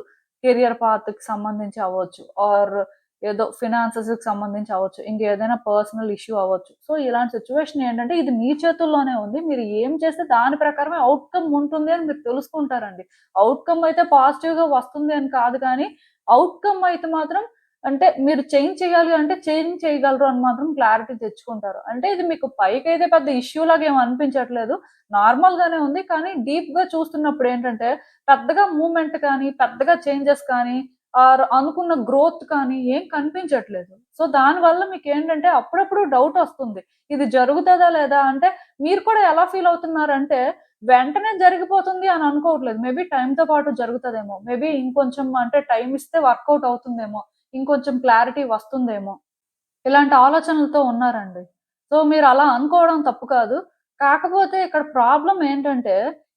కెరియర్ పాత్‌కి సంబంధించి అవ్వచ్చు. ఆర్ ఏదో ఫినాన్సెస్‌కి సంబంధించి అవ్వచ్చు. ఇంకేదైనా పర్సనల్ ఇష్యూ అవ్వచ్చు. సో, ఇలాంటి సిట్యుయేషన్ ఏంటంటే ఇది మీ చేతుల్లోనే ఉంది. మీరు ఏం చేస్తే దాని ప్రకారమే ఔట్‌కమ్ ఉంటుంది అని మీరు తెలుసుకుంటారండి. ఔట్‌కమ్ అయితే పాజిటివ్‌గా వస్తుంది అని కాదు కానీ, ఔట్‌కమ్ అయితే మాత్రం అంటే మీరు చేంజ్ చేయాలి అంటే చేంజ్ చేయగలరు అని మాత్రం క్లారిటీ తెచ్చుకుంటారు. అంటే ఇది మీకు పైకైతే పెద్ద ఇష్యూ లాగా ఏమి అనిపించట్లేదు. నార్మల్‌గానే ఉంది. కానీ డీప్‌గా చూస్తున్నప్పుడు ఏంటంటే పెద్దగా మూవ్‌మెంట్ కానీ, పెద్దగా చేంజెస్ కానీ ఆర్ అనుకున్న గ్రోత్ కానీ ఏం కనిపించట్లేదు. సో, దానివల్ల మీకేంటంటే అప్పుడప్పుడు డౌటొస్తుంది. ఇది జరుగుతదా లేదా? అంటే మీరు కూడా ఎలా ఫీల్ అవుతున్నారంటే వెంటనే జరిగిపోతుంది అని అనుకోవట్లేదు. మేబీ టైమ్‌తో పాటు జరుగుతదేమో. మేబీ ఇంకొంచెం అంటే టైమ్ ఇస్తే వర్కౌట్ అవుతుందేమో. ఇంకొంచెం క్లారిటీ వస్తుందేమో. ఇలాంటి ఆలోచనలతో ఉన్నారండి. సో, మీరలా అనుకోవడం తప్పు కాదు. కాకపోతే ఇక్కడ ప్రాబ్లమ్ ఏంటంటే,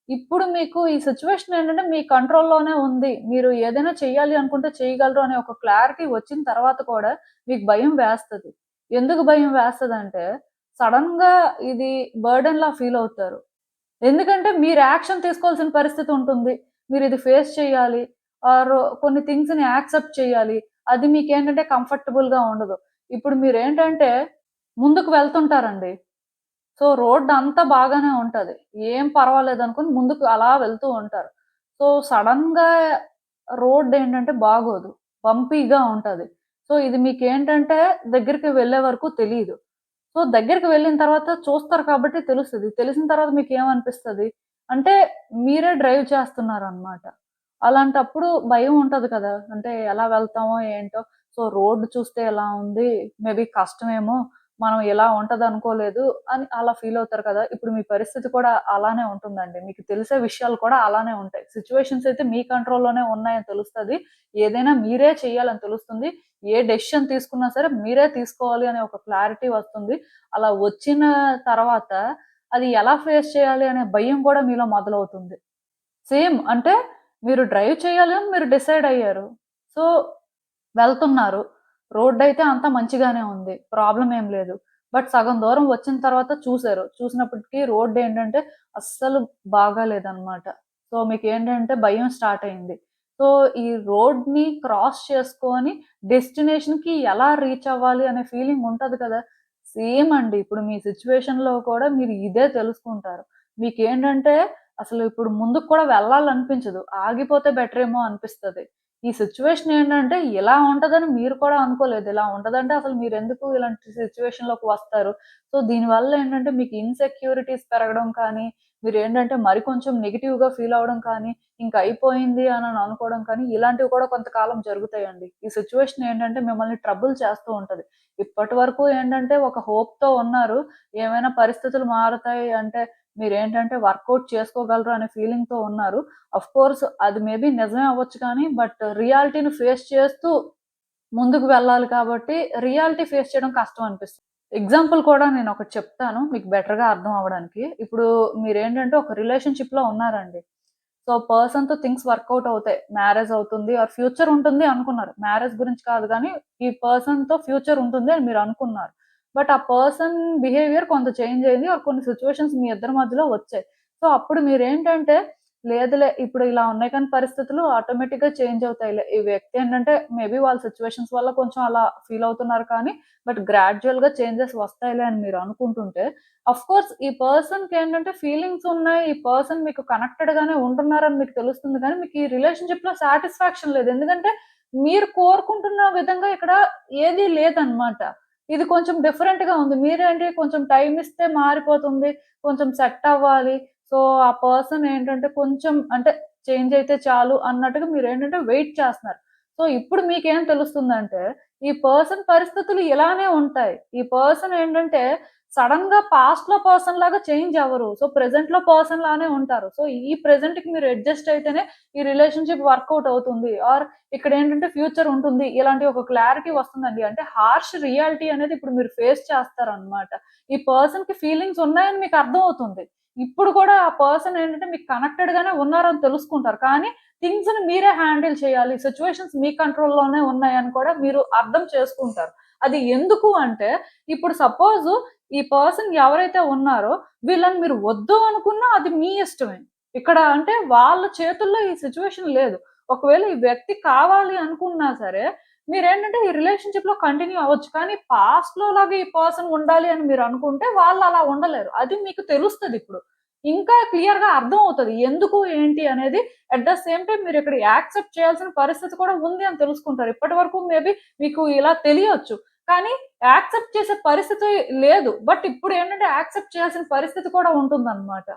ఇప్పుడు మీకు ఈ సిట్యుయేషన్ ఏంటంటే మీ కంట్రోల్‌లోనే ఉంది. మీరు ఏదైనా చేయాలి అనుకుంటే చేయగలరు అనే ఒక క్లారిటీ వచ్చిన తర్వాత కూడా మీకు భయం వేస్తది. ఎందుకు భయం వేస్తదంటే, సడెన్‌గా ఇది బర్డెన్‌లా ఫీల్ అవుతారు. ఎందుకంటే మీరు యాక్షన్ తీసుకోవాల్సిన పరిస్థితి ఉంటుంది. మీరిది ఫేస్ చేయాలి. ఆర్ కొన్ని థింగ్స్‌ని యాక్సెప్ట్ చేయాలి. అది మీకేంటంటే కంఫర్టబుల్‌గా ఉండదు. ఇప్పుడు మీరేంటంటే ముందుకు వెళ్తుంటారండి. సో, రోడ్డంతా బాగానే ఉంటది. ఏం పర్వాలేదనుకుని ముందుకు అలా వెళ్తూ ఉంటారు. సో, సడెన్‌గా రోడ్డేంటంటే బాగోదు. బంపీగా ఉంటది. సో, ఇది మీకేంటంటే దగ్గరికి వెళ్ళే వరకు తెలీదు. సో, దగ్గరికి వెళ్ళిన తర్వాత చూస్తారు కాబట్టి తెలుస్తది. తెలిసిన తర్వాత మీకేమనిపిస్తది? అంటే మీరే డ్రైవ్ చేస్తున్నారనమాట. అలాంటప్పుడు భయం ఉంటది కదా! అంటే ఎలా వెళ్తామో ఏంటో. సో, రోడ్ చూస్తే ఎలా ఉంది? మేబీ కష్టమేమో. మనం ఇలా ఉంటదనుకోలేదు అని అలా ఫీలవుతారు కదా! ఇప్పుడు మీ పరిస్థితి కూడా అలానే ఉంటుందండి. మీకు తెలిసే విషయాలు కూడా అలానే ఉంటాయి. సిట్యుయేషన్స్ అయితే మీ కంట్రోల్‌లోనే ఉన్నాయని తెలుస్తది. ఏదైనా మీరే చేయాలని తెలుస్తుంది. ఏ డెసిషన్ తీసుకున్నా సరే మీరే తీసుకోవాలి అనే ఒక క్లారిటీ వస్తుంది. అలా వచ్చిన తర్వాత అది ఎలా ఫేస్ చేయాలి అనే భయం కూడా మీలో మొదలవుతుంది. సేమ్ అంటే మీరు డ్రైవ్ చేయాలి అని మీరు డిసైడ్ అయ్యారు. సో, వెళ్తున్నారు. రోడ్డయితే అంతా మంచిగానే ఉంది. ప్రాబ్లమ్ ఏం లేదు. బట్ సగం దూరం వచ్చిన తర్వాత చూసారు. చూసినప్పటికి రోడ్డేంటంటే అస్సలు బాగాలేదనమాట. సో, మీకేంటంటే భయం స్టార్ట్ అయింది. సో, ఈ రోడ్‌ని క్రాస్ చేసుకొని డెస్టినేషన్‌కి ఎలా రీచ్ అవ్వాలి అనే ఫీలింగ్ ఉంటది కదా! సేమ్ అండి. ఇప్పుడు మీ సిట్యుయేషన్‌లో కూడా మీరు ఇదే తెలుసుకుంటారు. మీకేంటంటే అసలు ఇప్పుడు ముందుకు కూడా వెళ్ళాలనిపించదు. ఆగిపోతే బెటరేమో అనిపిస్తది. ఈ సిట్యుయేషన్ ఏంటంటే ఇలా ఉంటదని మీరు కూడా అనుకోలేదు. ఇలా ఉంటదంటే అసలు మీరెందుకు ఇలాంటి సిట్యుయేషన్‌లోకి వస్తారు? సో, దీనివల్ల ఏంటంటే మీకు ఇన్‌సెక్యూరిటీస్ పెరగడం కానీ, మీరేంటంటే మరి కొంచెం నెగెటివ్‌గా ఫీల్ అవ్వడం కానీ, ఇంక అయిపోయింది అని అనుకోవడం కానీ, ఇలాంటివి కూడా కొంతకాలం జరుగుతాయండి. ఈ సిట్యుయేషన్ ఏంటంటే మిమ్మల్ని ట్రబుల్ చేస్తూ ఉంటది. ఇప్పటి వరకు ఏంటంటే ఒక హోప్‌తో ఉన్నారు. ఏమైనా పరిస్థితులు మారుతాయి అంటే మీరేంటంటే వర్కౌట్ చేసుకోగలరు అనే ఫీలింగ్‌తో ఉన్నారు. ఆఫ్‌కోర్స్ అది మేబీ నిజమే అవ్వచ్చు కానీ, బట్ రియాలిటీని ఫేస్ చేస్తూ ముందుకు వెళ్ళాలి కాబట్టి, రియాలిటీ ఫేస్ చేయడం కష్టం అనిపిస్తుంది. ఎగ్జాంపుల్ కూడా నేనొకటి చెప్తాను మీకు బెటర్‌గా అర్థం అవ్వడానికి. ఇప్పుడు మీరేంటంటే ఒక రిలేషన్‌షిప్‌లో ఉన్నారండి. సో, పర్సన్‌తో థింగ్స్ వర్కౌట్ అవుతాయి. మ్యారేజ్ అవుతుంది ఆర్ ఫ్యూచర్ ఉంటుంది అనుకున్నారు. మ్యారేజ్ గురించి కాదు గానీ, ఈ పర్సన్‌తో ఫ్యూచర్ ఉంటుంది అని మీరనుకున్నారు. బట్ ఆ పర్సన్ బిహేవియర్ కొంత చేంజ్ అయింది ఆర్ కొన్ని సిట్యుయేషన్స్ మీ ఇద్దరి మధ్యలో వచ్చాయి. సో, అప్పుడు మీరేంటంటే, లేదులే ఇప్పుడు ఇలా ఉన్నాయి కానీ పరిస్థితులు ఆటోమేటిక్‌గా చేంజ్ అవుతాయిలే. ఈ వ్యక్తి ఏంటంటే, మేబీ వాళ్ళ సిట్యుయేషన్స్ వల్ల కొంచెం అలా ఫీల్ అవుతున్నారు కానీ, బట్ గ్రాడ్యుయల్‌గా చేంజెస్ వస్తాయిలే అని మీరు అనుకుంటుంటే, ఆఫ్‌కోర్స్ ఈ పర్సన్‌కేంటంటే ఫీలింగ్స్ ఉన్నాయి. ఈ పర్సన్ మీకు కనెక్టెడ్ గానే ఉంటున్నారని మీకు తెలుస్తుంది గానీ, మీకు ఈ రిలేషన్‌షిప్‌లో సాటిస్ఫాక్షన్ లేదు. ఎందుకంటే, మీరు కోరుకుంటున్న విధంగా ఇక్కడ ఏది లేదనమాట. ఇది కొంచెం డిఫరెంట్‌గా ఉంది. మీరేంటి కొంచెం టైమ్ ఇస్తే మారిపోతుంది. కొంచెం సెట్ అవ్వాలి. సో, ఆ పర్సన్ ఏంటంటే కొంచెం అంటే చేంజ్ అయితే చాలు అన్నట్టుగా మీరేంటంటే వెయిట్ చేస్తున్నారు. సో, ఇప్పుడు మీకేం తెలుస్తుందంటే, ఈ పర్సన్ పరిస్థితులు ఇలానే ఉంటాయి. ఈ పర్సన్ ఏంటంటే సడెన్‌గా పాస్ట్‌లో పర్సన్ లాగా చేంజ్ అవ్వరు. సో, ప్రెజెంట్‌లో పర్సన్ లానే ఉంటారు. సో, ఈ ప్రెజెంట్‌కి మీరు అడ్జస్ట్ అయితేనే ఈ రిలేషన్‌షిప్ వర్కౌట్ అవుతుంది. ఆర్ ఇక్కడేంటంటే ఫ్యూచర్ ఉంటుంది. ఇలాంటి ఒక క్లారిటీ వస్తుందండి. అంటే హార్ష్ రియాలిటీ అనేది ఇప్పుడు మీరు ఫేస్ చేస్తారనమాట. ఈ పర్సన్‌కి ఫీలింగ్స్ ఉన్నాయని మీకు అర్థమవుతుంది. ఇప్పుడు కూడా ఆ పర్సన్ ఏంటంటే మీకు కనెక్టెడ్ గానే ఉన్నారని తెలుసుకుంటారు. కానీ థింగ్స్‌ని మీరే హ్యాండిల్ చేయాలి. సిట్యుయేషన్స్ మీ కంట్రోల్‌లోనే ఉన్నాయని కూడా మీరు అర్థం చేసుకుంటారు. అది ఎందుకు అంటే ఇప్పుడు సపోజ్ ఈ పర్సన్ ఎవరైతే ఉన్నారో వీళ్ళని మీరు వద్దు అనుకున్నా అది మీ ఇష్టమే. ఇక్కడ అంటే వాళ్ళ చేతుల్లో ఈ సిట్యుయేషన్ లేదు. ఒకవేళ ఈ వ్యక్తి కావాలి అనుకున్నా సరే, మీరేంటంటే ఈ రిలేషన్‌షిప్‌లో కంటిన్యూ అవ్వచ్చు. కానీ పాస్ట్‌లో లాగా ఈ పర్సన్ ఉండాలి అని మీరు అనుకుంటే వాళ్ళు అలా ఉండలేరు. అది మీకు తెలుస్తదిప్పుడు. ఇంకా క్లియర్‌గా అర్థమవుతది. ఎందుకు, ఏంటి అనేది అట్ ద సేమ్ టైమ్ మీరిక్కడ యాక్సెప్ట్ చేయాల్సిన పరిస్థితి కూడా ఉంది అని తెలుసుకుంటారు. ఇప్పటి వరకు మేబీ మీకు ఇలా తెలియొచ్చు. కానీ యాక్సెప్ట్ చేసే పరిస్థితి లేదు. బట్ ఇప్పుడేంటంటే యాక్సెప్ట్ చేయాల్సిన పరిస్థితి కూడా ఉంటుందన్నమాట.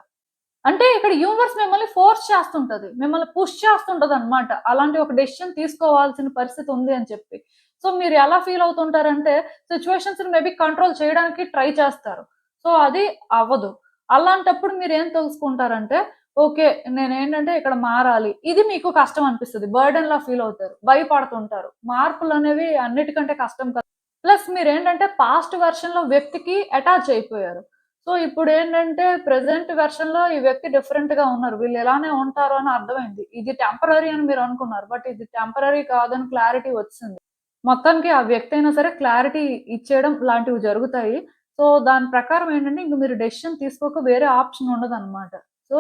అంటే ఇక్కడ యూనివర్స్ మిమ్మల్ని ఫోర్స్ చేస్తుంటది. మిమ్మల్ని పుష్ చేస్తుంటదన్నమాట. అలాంటి ఒక డెసిషన్ తీసుకోవాల్సిన పరిస్థితి ఉంది అని చెప్పి. సో, మీరు ఎలా ఫీల్ అవుతుంటారంటే సిట్యుయేషన్స్‌ని మేబీ కంట్రోల్ చేయడానికి ట్రై చేస్తారు. సో, అది అవ్వదు. అలాంటప్పుడు మీరేం తెలుసుకుంటారంటే, ఓకే. నేనేంటంటే ఇక్కడ మారాలి. ఇది మీకు కష్టం అనిపిస్తది. బర్డెన్‌లా ఫీల్ అవుతారు. భయపడుతుంటారు. మార్పులనేవి అన్నిటికంటే కష్టం కదా! ప్లస్ మీరేంటంటే పాస్ట్ వెర్షన్‌లో వ్యక్తికి అటాచ్ అయిపోయారు. సో, ఇప్పుడేంటంటే ప్రెజెంట్ వెర్షన్‌లో ఈ వ్యక్తి డిఫరెంట్‌గా ఉన్నారు. వీళ్ళు ఇలానే ఉంటారు అని అర్థమైంది. ఇది టెంపరరీ అని మీరనుకున్నారు. బట్ ఇది టెంపరరీ కాదని క్లారిటీ వచ్చిసింది. మొత్తానికి ఆ వ్యక్తి అయినా సరే క్లారిటీ ఇచ్చేయడం లాంటివి జరుగుతాయి. సో, దాని ప్రకారం ఏంటంటే ఇంక మీరు డెసిషన్ తీసుకోక వేరే ఆప్షన్ ఉండదనమాట. సో,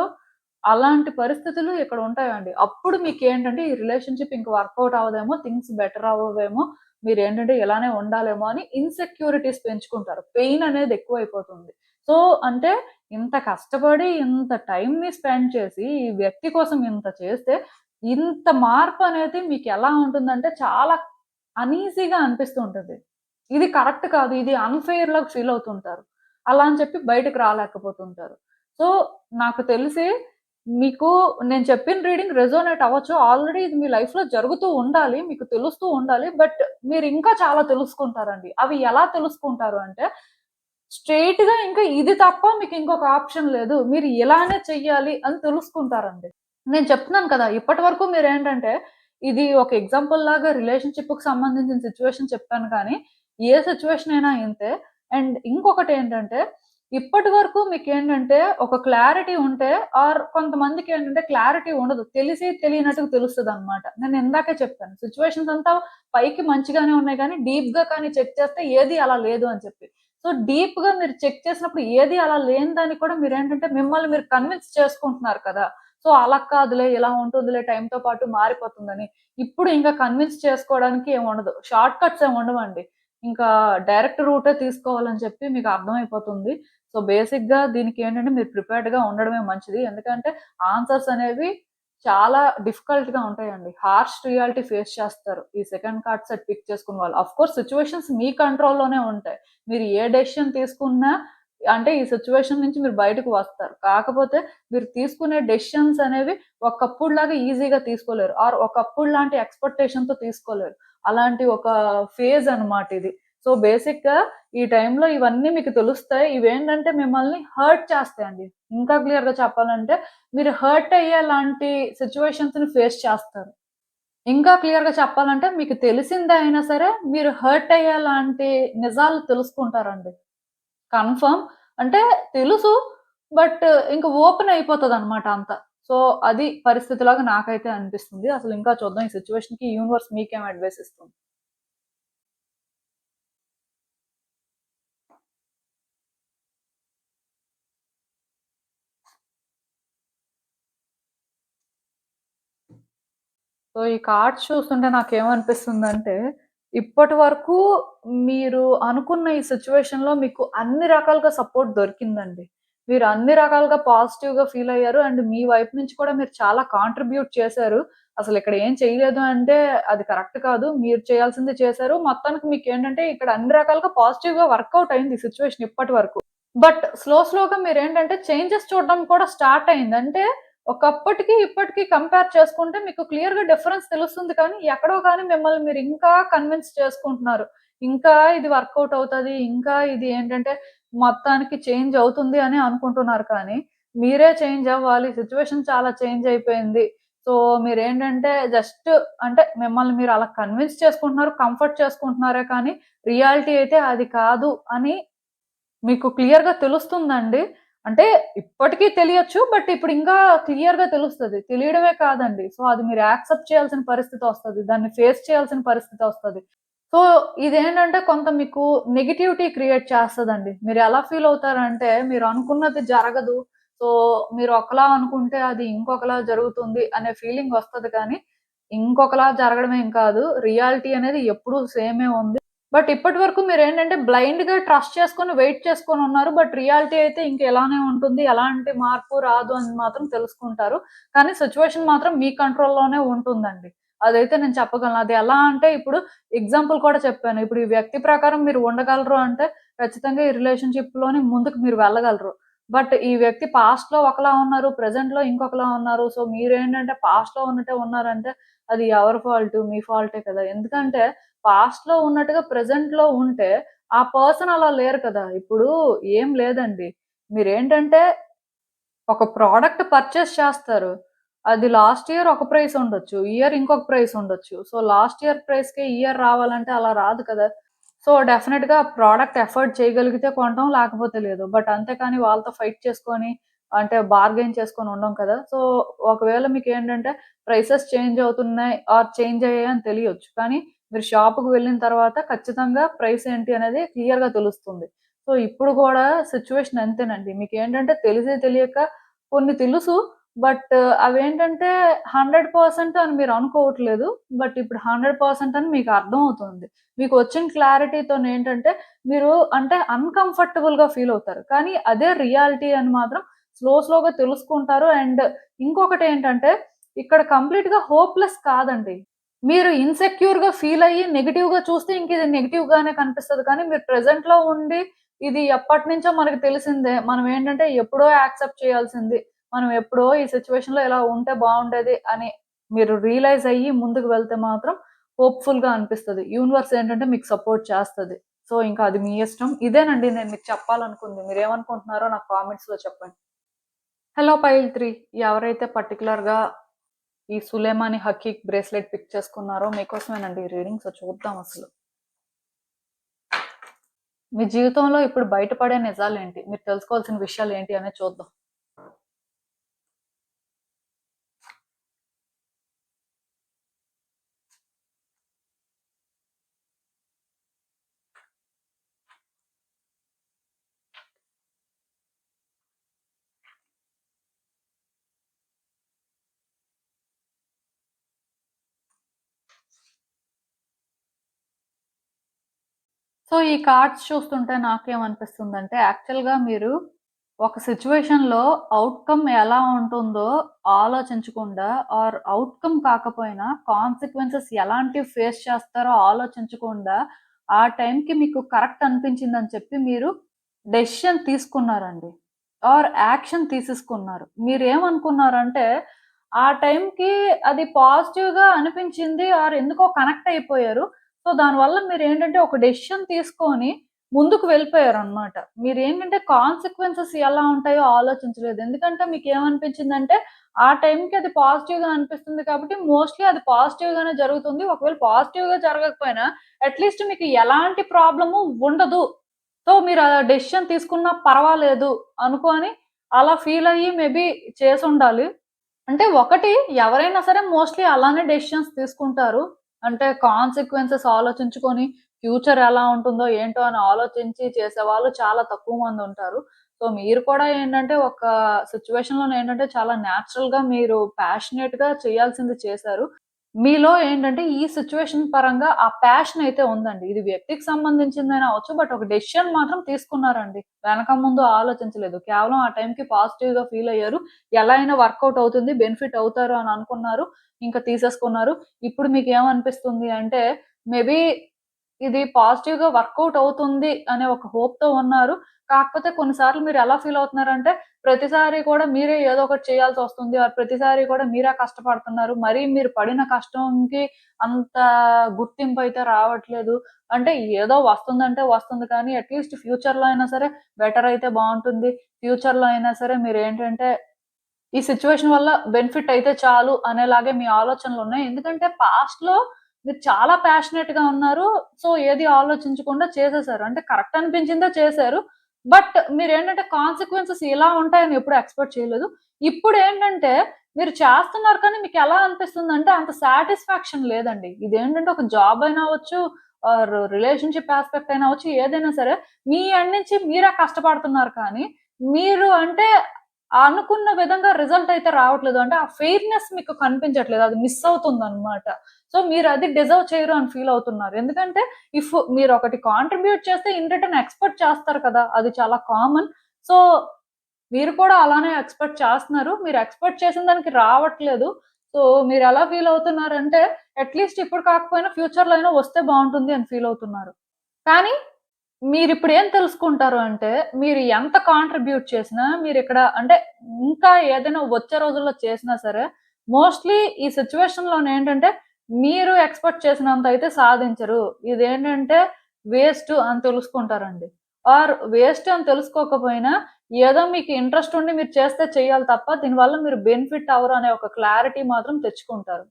అలాంటి పరిస్థితులు ఇక్కడ ఉంటాయండి. అప్పుడు మీకేంటంటే ఈ రిలేషన్‌షిప్ ఇంక వర్కౌట్ అవ్వదేమో, థింగ్స్ బెటర్ అవ్వవేమో, మీరేంటంటే ఇలానే ఉండాలేమో అని ఇన్‌సెక్యూరిటీస్ పెంచుకుంటారు. పెయిన్ అనేది ఎక్కువైపోతుంది. సో, అంటే ఇంత కష్టపడి, ఇంత టైమ్‌ని స్పెండ్ చేసి, ఈ వ్యక్తి కోసం ఇంత చేస్తే, ఇంత మార్పనేది మీకెలా ఉంటుందంటే చాలా అనీజీగా అనిపిస్తూ ఉంటది. ఇది కరెక్ట్ కాదు. ఇది అన్‌ఫెయిర్‌లాగా ఫీల్ అవుతుంటారు. అలా అని చెప్పి బయటకి రాలేకపోతుంటారు. సో, నాకు తెలిసి మీకు నేను చెప్పిన రీడింగ్ రెజోనేట్ అవ్వచ్చు. ఆల్రెడీ ఇది మీ లైఫ్‌లో జరుగుతూ ఉండాలి. మీకు తెలుస్తూ ఉండాలి. బట్ మీరింకా చాలా తెలుసుకుంటారండి. అవి ఎలా తెలుసుకుంటారు అంటే, స్ట్రెయిట్‌గా ఇంకా ఇది తప్ప మీకు ఇంకొక ఆప్షన్ లేదు. మీరు ఇలానే చెయ్యాలి అని తెలుసుకుంటారండి. నేను చెప్తున్నాను కదా! ఇప్పటి వరకు మీరేంటంటే, ఇది ఒక ఎగ్జాంపుల్ లాగా రిలేషన్‌షిప్‌కి సంబంధించిన సిట్యుయేషన్ చెప్పాను కానీ, ఏ సిట్యుయేషన్ అయినా ఇంతే. అండ్ ఇంకొకటేంటంటే, ఇప్పటి వరకు మీకేంటంటే, ఒక క్లారిటీ ఉంటే కొంతమందికేంటంటే క్లారిటీ ఉండదు. తెలిసి తెలియనట్టుగా తెలుస్తదనమాట. నేను ఇందాకే చెప్పాను. సిట్యుయేషన్స్ అంతా పైకి మంచిగానే ఉన్నాయి గానీ, డీప్‌గా కానీ చెక్ చేస్తే ఏది అలా లేదు అని చెప్పి. సో, డీప్‌గా మీరు చెక్ చేసినప్పుడు ఏది అలా లేని దాన్ని కూడా మీరేంటంటే, మిమ్మల్ని మీరు కన్విన్స్ చేసుకుంటున్నారు కదా! సో, అలా కాదులే, ఇలా ఉంటుందిలే టైమ్‌తో పాటు మారిపోతుందని. ఇప్పుడు ఇంకా కన్విన్స్ చేసుకోవడానికి ఏముండదు. షార్ట్ కట్స్ ఏమి ఉండవండి. ఇంకా డైరెక్ట్ రూటే తీసుకోవాలని చెప్పి మీకు అర్థమైపోతుంది. సో, బేసిక్‌గా దీనికేంటంటే మీరు ప్రిపేర్డ్‌గా ఉండడమే మంచిది. ఎందుకంటే ఆన్సర్స్ అనేవి చాలా డిఫికల్ట్‌గా ఉంటాయండి. హార్ష్ రియాలిటీ ఫేస్ చేస్తారు. ఈ సెకండ్ కార్డ్ సెట్ పిక్ చేసుకున్న వాళ్ళు. ఆఫ్‌కోర్స్ సిట్యుయేషన్స్ మీ కంట్రోల్‌లోనే ఉంటాయి. మీరు ఏ డెసిషన్ తీసుకున్నా అంటే ఈ సిట్యుయేషన్ నుంచి మీరు బయటకు వస్తారు. కాకపోతే మీరు తీసుకునే డెసిషన్స్ అనేవి ఒకప్పుడులాగా ఈజీగా తీసుకోలేరు. ఒకప్పుడు లాంటి ఎక్స్‌పెక్టేషన్‌తో తీసుకోలేరు. అలాంటి ఒక ఫేజ్ అన్నమాట ఇది. సో, బేసిక్‌గా ఈ టైంలో ఇవన్నీ మీకు తెలుస్తాయి. ఇవేంటంటే మిమ్మల్ని హర్ట్ చేస్తాయండి. ఇంకా క్లియర్‌గా చెప్పాలంటే మీరు హర్ట్ అయ్యేలాంటి సిట్యుయేషన్స్‌ని ఫేస్ చేస్తారు. ఇంకా క్లియర్‌గా చెప్పాలంటే మీకు తెలిసిందే అయినా సరే మీరు హర్ట్ అయ్యేలాంటి నిజాలు తెలుసుకుంటారండి. కన్ఫర్మ్. అంటే తెలుసు. బట్ ఇంక ఓపెన్ అయిపోతదనమాట అంతా. సో, అది పరిస్థితిలాగా నాకైతే అనిపిస్తుంది. అసలు ఇంకా చూద్దాం ఈ సిట్యుయేషన్‌కి యూనివర్స్ మీకేం అడ్వైస్ ఇస్తుంది. సో, ఈ కార్డ్స్ చూస్తుంటే నాకేమనిపిస్తుందంటే, ఇప్పటి వరకు మీరు అనుకున్న ఈ సిట్యుయేషన్‌లో మీకు అన్ని రకాలుగా సపోర్ట్ దొరికిందండి. మీరు అన్ని రకాలుగా పాజిటివ్‌గా ఫీల్ అయ్యారు. అండ్ మీ వైపు నుంచి కూడా మీరు చాలా కాంట్రిబ్యూట్ చేశారు. అసలిక్కడ ఏం చేయలేదు అంటే అది కరెక్ట్ కాదు. మీరు చేయాల్సింది చేశారు. మొత్తానికి మీకేంటంటే ఇక్కడ అన్ని రకాలుగా పాజిటివ్‌గా వర్కౌట్ అయింది ఈ సిట్యుయేషన్ ఇప్పటి వరకు. బట్ స్లోగా మీరేంటంటే చేంజెస్ చూడడం కూడా స్టార్ట్ అయింది. అంటే ఒకప్పటికి, ఇప్పటికి కంపేర్ చేసుకుంటే మీకు క్లియర్‌గా డిఫరెన్స్ తెలుస్తుంది కానీ, ఎక్కడో కానీ మిమ్మల్ని మీరు ఇంకా కన్విన్స్ చేసుకుంటున్నారు. ఇంకా ఇది వర్కౌట్ అవుతది. ఇంకా ఇది ఏంటంటే మొత్తానికి చేంజ్ అవుతుంది అని అనుకుంటున్నారు కానీ, మీరే చేంజ్ అవ్వాలి. సిట్యుయేషన్ చాలా చేంజ్ అయిపోయింది. సో, మీరేంటంటే జస్ట్ అంటే మిమ్మల్ని మీరు అలా కన్విన్స్ చేసుకుంటున్నారు. కంఫర్ట్ చేసుకుంటున్నారే కానీ, రియాలిటీ అయితే అది కాదు అని మీకు క్లియర్‌గా తెలుస్తుందండి? అంటే ఇప్పటికి తెలియొచ్చు. బట్ ఇప్పుడు ఇంకా క్లియర్‌గా తెలుస్తది. తెలియడమే కాదండి. సో, అది మీరు యాక్సెప్ట్ చేయాల్సిన పరిస్థితొస్తది. దాన్ని ఫేస్ చేయాల్సిన పరిస్థితొస్తది. సో, ఇదేంటంటే కొంత మీకు నెగటివిటీ క్రియేట్ చేస్తదండి. మీరెలా ఫీల్ అవుతారంటే, మీరు అనుకున్నది జరగదు. సో, మీరు ఒకలా అనుకుంటే అది ఇంకొకలా జరుగుతుంది అనే ఫీలింగ్ వస్తది కానీ, ఇంకొకలా జరగడమేం కాదు. రియాలిటీ అనేది ఎప్పుడూ సేమే ఉంది. బట్ ఇప్పటి వరకు మీరేంటంటే బ్లైండ్‌గా ట్రస్ట్ చేసుకొని, వెయిట్ చేసుకొనున్నారు. బట్ రియాలిటీ అయితే ఇంక ఇలానే ఉంటుంది. ఎలాంటి మార్పు రాదు అని మాత్రం తెలుసుకుంటారు. కానీ సిట్యుయేషన్ మాత్రం మీ కంట్రోల్‌లోనే ఉంటుందండి. అదైతే నేను చెప్పగలను. అది ఎలా అంటే ఇప్పుడు ఎగ్జాంపుల్ కూడా చెప్పాను. ఇప్పుడు ఈ వ్యక్తి ప్రకారం మీరు ఉండగలరు అంటే ఖచ్చితంగా ఈ రిలేషన్‌షిప్‌లోని ముందుకు మీరు వెళ్ళగలరు. బట్ ఈ వ్యక్తి పాస్ట్‌లో ఒకలా ఉన్నారు. ప్రెజెంట్‌లో ఇంకొకలా ఉన్నారు. సో, మీరేంటంటే పాస్ట్‌లో ఉన్నట్టే ఉన్నారంటే అది ఎవరి ఫాల్టు? మీ ఫాల్టే కదా! ఎందుకంటే పాస్ట్‌లో ఉన్నట్టుగా ప్రెజెంట్‌లో ఉంటే, ఆ పర్సన్ అలా లేరు కదా! ఇప్పుడు ఏం లేదండి. మీరేంటంటే ఒక ప్రొడక్ట్ పర్చేస్ చేస్తారు. అది లాస్ట్ ఇయర్ ఒక ప్రైస్ ఉండొచ్చు. ఈ ఇయర్ ఇంకొక ప్రైస్ ఉండొచ్చు. సో, లాస్ట్ ఇయర్ ప్రైస్‌కే ఈ ఇయర్ రావాలంటే అలా రాదు కదా! సో, డెఫినిట్‌గా ప్రొడక్ట్ అఫోర్డ్ చేయగలిగితే కొంటాం. లేకపోతే లేదు. బట్ అంతేకాని వాళ్ళతో ఫైట్ చేసుకొని అంటే బార్గెయిన్ చేసుకొని ఉండం కదా! సో, ఒకవేళ మీకేంటంటే ప్రైసెస్ చేంజ్ అవుతున్నాయి చేంజ్ అయ్యాయని తెలియొచ్చు. కానీ మీరు షాప్‌కి వెళ్ళిన తర్వాత ఖచ్చితంగా ప్రైస్ ఏంటి అనేది క్లియర్‌గా తెలుస్తుంది. సో, ఇప్పుడు కూడా సిట్యుయేషన్ అంతేనండి. మీకేంటంటే తెలిసి తెలియక కొన్ని తెలుసు. బట్ అవేంటంటే 100% అని మీరు అనుకోవట్లేదు. బట్ ఇప్పుడు 100% అని మీకు అర్థమవుతుంది. మీకు వచ్చిన క్లారిటీతోనేంటంటే మీరు అంటే అన్‌కంఫర్టబుల్‌గా ఫీల్ అవుతారు. కానీ అదే రియాలిటీ అని మాత్రం స్లోగా తెలుసుకుంటారు. అండ్ ఇంకొకటేంటంటే ఇక్కడ కంప్లీట్‌గా హోప్‌లెస్ కాదండి. మీరు ఇన్‌సెక్యూర్‌గా ఫీల్ అయ్యి నెగెటివ్‌గా చూస్తే ఇంక ఇది నెగెటివ్‌గానే కనిపిస్తది. కానీ మీరు ప్రెజెంట్‌లో ఉండి ఇది ఎప్పటినుంచో మనకు తెలిసిందే. మనం ఏంటంటే ఎప్పుడో యాక్సెప్ట్ చేయాల్సింది. మనం ఎప్పుడో ఈ సిట్యుయేషన్‌లో ఇలా ఉంటే బావుండేది అని మీరు రియలైజ్ అయ్యి ముందుకు వెళ్తే మాత్రం హోప్‌ఫుల్‌గా అనిపిస్తది. యూనివర్స్ ఏంటంటే మీకు సపోర్ట్ చేస్తది. సో, ఇంకా అది మీ ఇష్టం. ఇదేనండి నేను మీకు చెప్పాలనుకుంది. మీరేమనుకుంటున్నారో నాకు కామెంట్స్‌లో చెప్పండి. హలో పైల్ 3 ఎవరైతే పర్టిక్యులర్‌గా ఈ 'సులేమాని హకీక్' బ్రేస్లెట్ పిక్ చేసుకున్నారో మీకోసమేనండి ఈ రీడింగ్. సో, చూద్దాం అసలు. మీ జీవితంలో ఇప్పుడు బయటపడే నిజాలేంటి? మీరు తెలుసుకోవాల్సిన విషయాలేంటి అనేది చూద్దాం. సో, ఈ కార్డ్స్ చూస్తుంటే నాకేమనిపిస్తుందంటే యాక్చువల్‌గా మీరు ఒక సిట్యుయేషన్‌లో ఔట్‌కమ్ ఎలా ఉంటుందో ఆలోచించకుండా ఆర్ ఔట్‌కమ్ కాకపోయినా కాన్సిక్వెన్సెస్ ఎలాంటివి ఫేస్ చేస్తారో ఆలోచించకుండా ఆ టైంకి మీకు కరెక్ట్ అనిపించిందని చెప్పి మీరు డెసిషన్ తీసుకున్నారండి. ఆర్ యాక్షన్ తీసేసుకున్నారు. మీరేమనుకున్నారంటే ఆ టైంకి అది పాజిటివ్‌గా అనిపించింది ఆర్ ఎందుకో కనెక్ట్ అయిపోయారు. సో, దానివల్ల మీరేంటంటే ఒక డెసిషన్ తీసుకొని ముందుకు వెళ్ళిపోయారనమాట. మీరేంటంటే కాన్సిక్వెన్సెస్ ఎలా ఉంటాయో ఆలోచించలేదు. ఎందుకంటే మీకేమనిపించిందంటే, ఆ టైంకి అది పాజిటివ్‌గా అనిపిస్తుంది కాబట్టి మోస్ట్‌లీ అది పాజిటివ్‌గానే జరుగుతుంది. ఒకవేళ పాజిటివ్‌గా జరగకపోయినా అట్‌లీస్ట్ మీకు ఎలాంటి ప్రాబ్లము ఉండదు. సో, మీరు ఆ డెసిషన్ తీసుకున్నా పర్వాలేదు అనుకోని అలా ఫీల్ అయ్యి మేబీ చేసుండాలి. అంటే ఒకటి ఎవరైనా సరే మోస్ట్‌లీ అలానే డెసిషన్స్ తీసుకుంటారు. అంటే కాన్సిక్వెన్సెస్ ఆలోచించుకొని ఫ్యూచర్ ఎలా ఉంటుందో ఏంటో అని ఆలోచించి చేసేవాళ్ళు చాలా తక్కువ మందుంటారు. సో, మీరు కూడా ఏంటంటే ఒక సిట్యుయేషన్‌లోనేంటంటే చాలా నేచురల్‌గా మీరు ప్యాషనేట్‌గా చేయాల్సింది చేశారు. మీలో ఏంటంటే ఈ సిట్యుయేషన్ పరంగా ఆ ప్యాషన్ అయితే ఉందండి. ఇది వ్యక్తికి సంబంధించిందైనా అవ్వచ్చు. బట్ ఒక డెసిషన్ మాత్రం తీసుకున్నారండి. వెనక ముందు ఆలోచించలేదు. కేవలం ఆ టైంకి పాజిటివ్‌గా ఫీల్ అయ్యారు. ఎలా అయినా వర్కౌట్ అవుతుంది. బెనిఫిట్ అవుతారు అని అనుకున్నారు. ఇంకా తీసేసుకున్నారు. ఇప్పుడు మీకేమనిపిస్తుంది అంటే మేబీ ఇది పాజిటివ్‌గా వర్కౌట్ అవుతుంది అనే ఒక హోప్‌తో ఉన్నారు. కాకపోతే కొన్ని సార్లు మీరు ఎలా ఫీల్ అవుతున్నారంటే ప్రతిసారి కూడా మీరే ఏదో ఒకటి చేయాల్సొస్తుంది. ఆర్ ప్రతిసారి కూడా మీరే కష్టపడుతున్నారు. మరి మీరు పడిన కష్టంకి అంత గుర్తింపయితే రావట్లేదు. అంటే ఏదో వస్తుందంటే వస్తుంది కానీ అట్‌లీస్ట్ ఫ్యూచర్‌లో అయినా సరే బెటర్ అయితే బావుంటుంది. ఫ్యూచర్‌లో అయినా సరే మీరేంటంటే ఈ సిట్యుయేషన్ వల్ల బెనిఫిట్ అయితే చాలు అనేలాగే మీ ఆలోచనలున్నాయి. ఎందుకంటే పాస్ట్‌లో మీరు చాలా ప్యాషనేట్‌గా ఉన్నారు. సో, ఏది ఆలోచించకుండా చేసేసారు. అంటే కరెక్ట్ అనిపించిందే చేశారు. బట్ మీరేంటంటే కాన్సిక్వెన్సెస్ ఇలా ఉంటాయని ఎప్పుడు ఎక్స్‌పెక్ట్ చేయలేదు. ఇప్పుడేంటంటే మీరు చేస్తున్నారు కానీ మీకెలా అనిపిస్తుందంటే అంత సాటిస్ఫాక్షన్ లేదండి. ఇదేంటంటే ఒక జాబ్ అయినా అవ్వచ్చు, ఆర్ రిలేషన్‌షిప్ యాస్పెక్ట్ అయినా అవ్వచ్చు, ఏదైనా సరే మీ ఎండ్ నుంచి మీరే కష్టపడుతున్నారు కానీ మీరు అంటే అనుకున్న విధంగా రిజల్ట్ అయితే రావట్లేదు. అంటే ఆ ఫెయిర్‌నెస్ మీకు కనిపించట్లేదు. అది మిస్ అవుతుందన్నమాట. సో, మీరది డిజర్వ్ చేయరు అని ఫీల్ అవుతున్నారు. ఎందుకంటే మీరొకటి కాంట్రిబ్యూట్ చేస్తే ఇన్ రిటర్న్ ఎక్స్‌పెక్ట్ చేస్తారు కదా! అది చాలా కామన్. సో, మీరు కూడా అలానే ఎక్స్‌పెక్ట్ చేస్తున్నారు. మీరు ఎక్స్‌పెక్ట్ చేసిన దానికి రావట్లేదు. సో, మీరెలా ఫీల్ అవుతున్నారంటే అట్‌లీస్ట్ ఇప్పుడు కాకపోయినా ఫ్యూచర్‌లో అయినా వస్తే బావుంటుంది అని ఫీల్ అవుతున్నారు. కానీ మీరిప్పుడేం తెలుసుకుంటారు అంటే, మీరు ఎంత కాంట్రిబ్యూట్ చేసినా, మీరిక్కడ అంటే, ఇంకా ఏదైనా వచ్చే రోజుల్లో చేసినా సరే, మోస్ట్‌లీ ఈ సిట్యుయేషన్‌లోనేంటంటే, మీరు ఎక్స్‌పెక్ట్ చేసినంత అయితే సాధించరు. ఇదేంటంటే, వేస్ట్ అని తెలుసుకుంటారండి. ఆర్ వేస్ట్ అని తెలుసుకోకపోయినా, ఏదో మీకు ఇంట్రెస్ట్ ఉండి మీరు చేస్తే చెయ్యాలి తప్ప, దీనివల్ల మీరు బెనిఫిట్ అవ్వరు అనే ఒక క్లారిటీ మాత్రం తెచ్చుకుంటారు.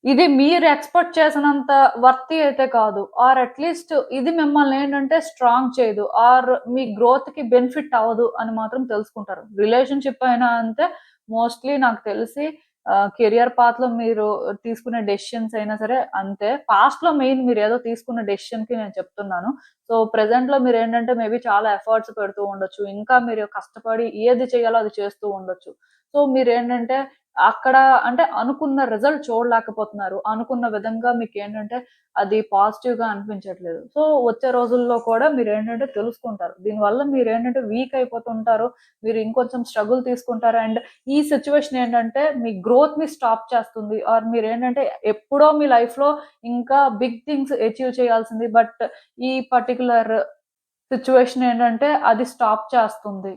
ఇది మీరు ఎక్స్‌పెక్ట్ చేసినంత వర్తీ అయితే కాదు. ఆర్ అట్‌లీస్ట్ ఇది మిమ్మల్నేంటంటే స్ట్రాంగ్ చేయదు. ఆర్ మీ గ్రోత్‌కి బెనిఫిట్ అవ్వదు అని మాత్రం తెలుసుకుంటారు. రిలేషన్‌షిప్ అయినా అంతే మోస్ట్‌లీ నాకు తెలిసి కెరియర్ పాత్‌లో మీరు తీసుకునే డెసిషన్స్ అయినా సరే అంతే. పాస్ట్‌లో మెయిన్ మీరేదో తీసుకున్న డెసిషన్‌కి నేను చెప్తున్నాను. సో, ప్రెజెంట్‌లో మీరేంటంటే మేబీ చాలా ఎఫర్ట్స్ పెడుతూ ఉండొచ్చు. ఇంకా మీరు కష్టపడి ఏది చేయాలో అది చేస్తూ ఉండొచ్చు. సో, మీరేంటంటే అక్కడ అంటే అనుకున్న రిజల్ట్ చూడలేకపోతున్నారు. అనుకున్న విధంగా మీకేంటంటే అది పాజిటివ్‌గా అనిపించట్లేదు. సో, వచ్చే రోజుల్లో కూడా మీరేంటంటే తెలుసుకుంటారు. దీనివల్ల మీరేంటంటే వీక్ అయిపోతుంటారు. మీరు ఇంకొంచెం స్ట్రగుల్ తీసుకుంటారు. అండ్ ఈ సిట్యుయేషన్ ఏంటంటే మీ గ్రోత్‌ని స్టాప్ చేస్తుంది. ఆర్ మీరేంటంటే ఎప్పుడో మీ లైఫ్‌లో ఇంకా బిగ్ థింగ్స్ అచీవ్ చేయాల్సింది. బట్ ఈ పర్టిక్యులర్ సిట్యుయేషన్ ఏంటంటే అది స్టాప్ చేస్తుంది.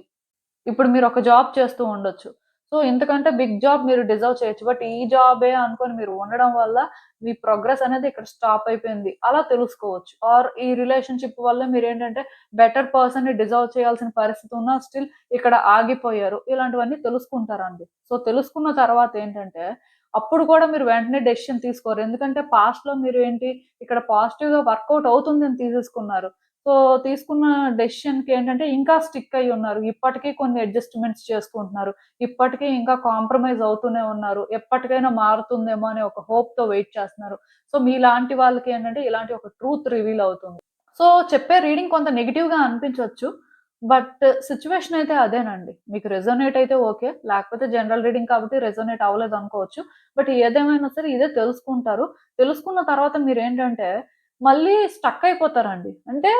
ఇప్పుడు మీరొక జాబ్ చేస్తూ ఉండొచ్చు. సో, ఇంతకంటే బిగ్ జాబ్ మీరు డిజర్వ్ చేయొచ్చు. బట్ ఈ జాబే అనుకోని మీరు ఉండడం వల్ల మీ ప్రోగ్రెస్ అనేది ఇక్కడ స్టాప్ అయిపోయింది. అలా తెలుసుకోవచ్చు. ఆర్ ఈ రిలేషన్‌షిప్ వల్ల మీరేంటంటే బెటర్ పర్సన్‌ని డిజర్వ్ చేయాల్సిన పరిస్థితి ఉన్నా స్టిల్ ఇక్కడ ఆగిపోయారు. ఇలాంటివన్నీ తెలుసుకుంటారండి. సో, తెలుసుకున్న తర్వాత ఏంటంటే అప్పుడు కూడా మీరు వెంటనే డెసిషన్ తీసుకోరు. ఎందుకంటే పాస్ట్‌లో మీరు ఏంటి ఇక్కడ పాజిటివ్‌గా వర్కౌట్ అవుతుందని తీసేసుకున్నారు. సో, తీసుకున్న డెసిషన్‌కేంటంటే ఇంకా స్టిక్ అయ్యున్నారు. ఇప్పటికి కొన్ని అడ్జస్ట్‌మెంట్స్ చేసుకుంటున్నారు. ఇప్పటికి ఇంకా కాంప్రమైజ్ అవుతూనే ఉన్నారు. ఎప్పటికైనా మారుతుందేమో అనే ఒక హోప్‌తో వెయిట్ చేస్తున్నారు. సో, మీలాంటి వాళ్ళకేంటంటే ఇలాంటి ఒక ట్రూత్ రివీల్ అవుతుంది. సో, చెప్పే రీడింగ్ కొంత నెగెటివ్‌గా అనిపించొచ్చు. బట్ సిట్యుయేషన్ అయితే అదేనండి. మీకు రెజోనేట్ అయితే ఓకే. లేకపోతే జనరల్ రీడింగ్ కాబట్టి రెజోనేట్ అవ్వలేదనుకోవచ్చు. బట్ ఏదేమైనా సరే ఇదే తెలుసుకుంటారు. తెలుసుకున్న తర్వాత మీరేంటంటే మళ్ళీ స్టక్ అయిపోతారండి. అంటే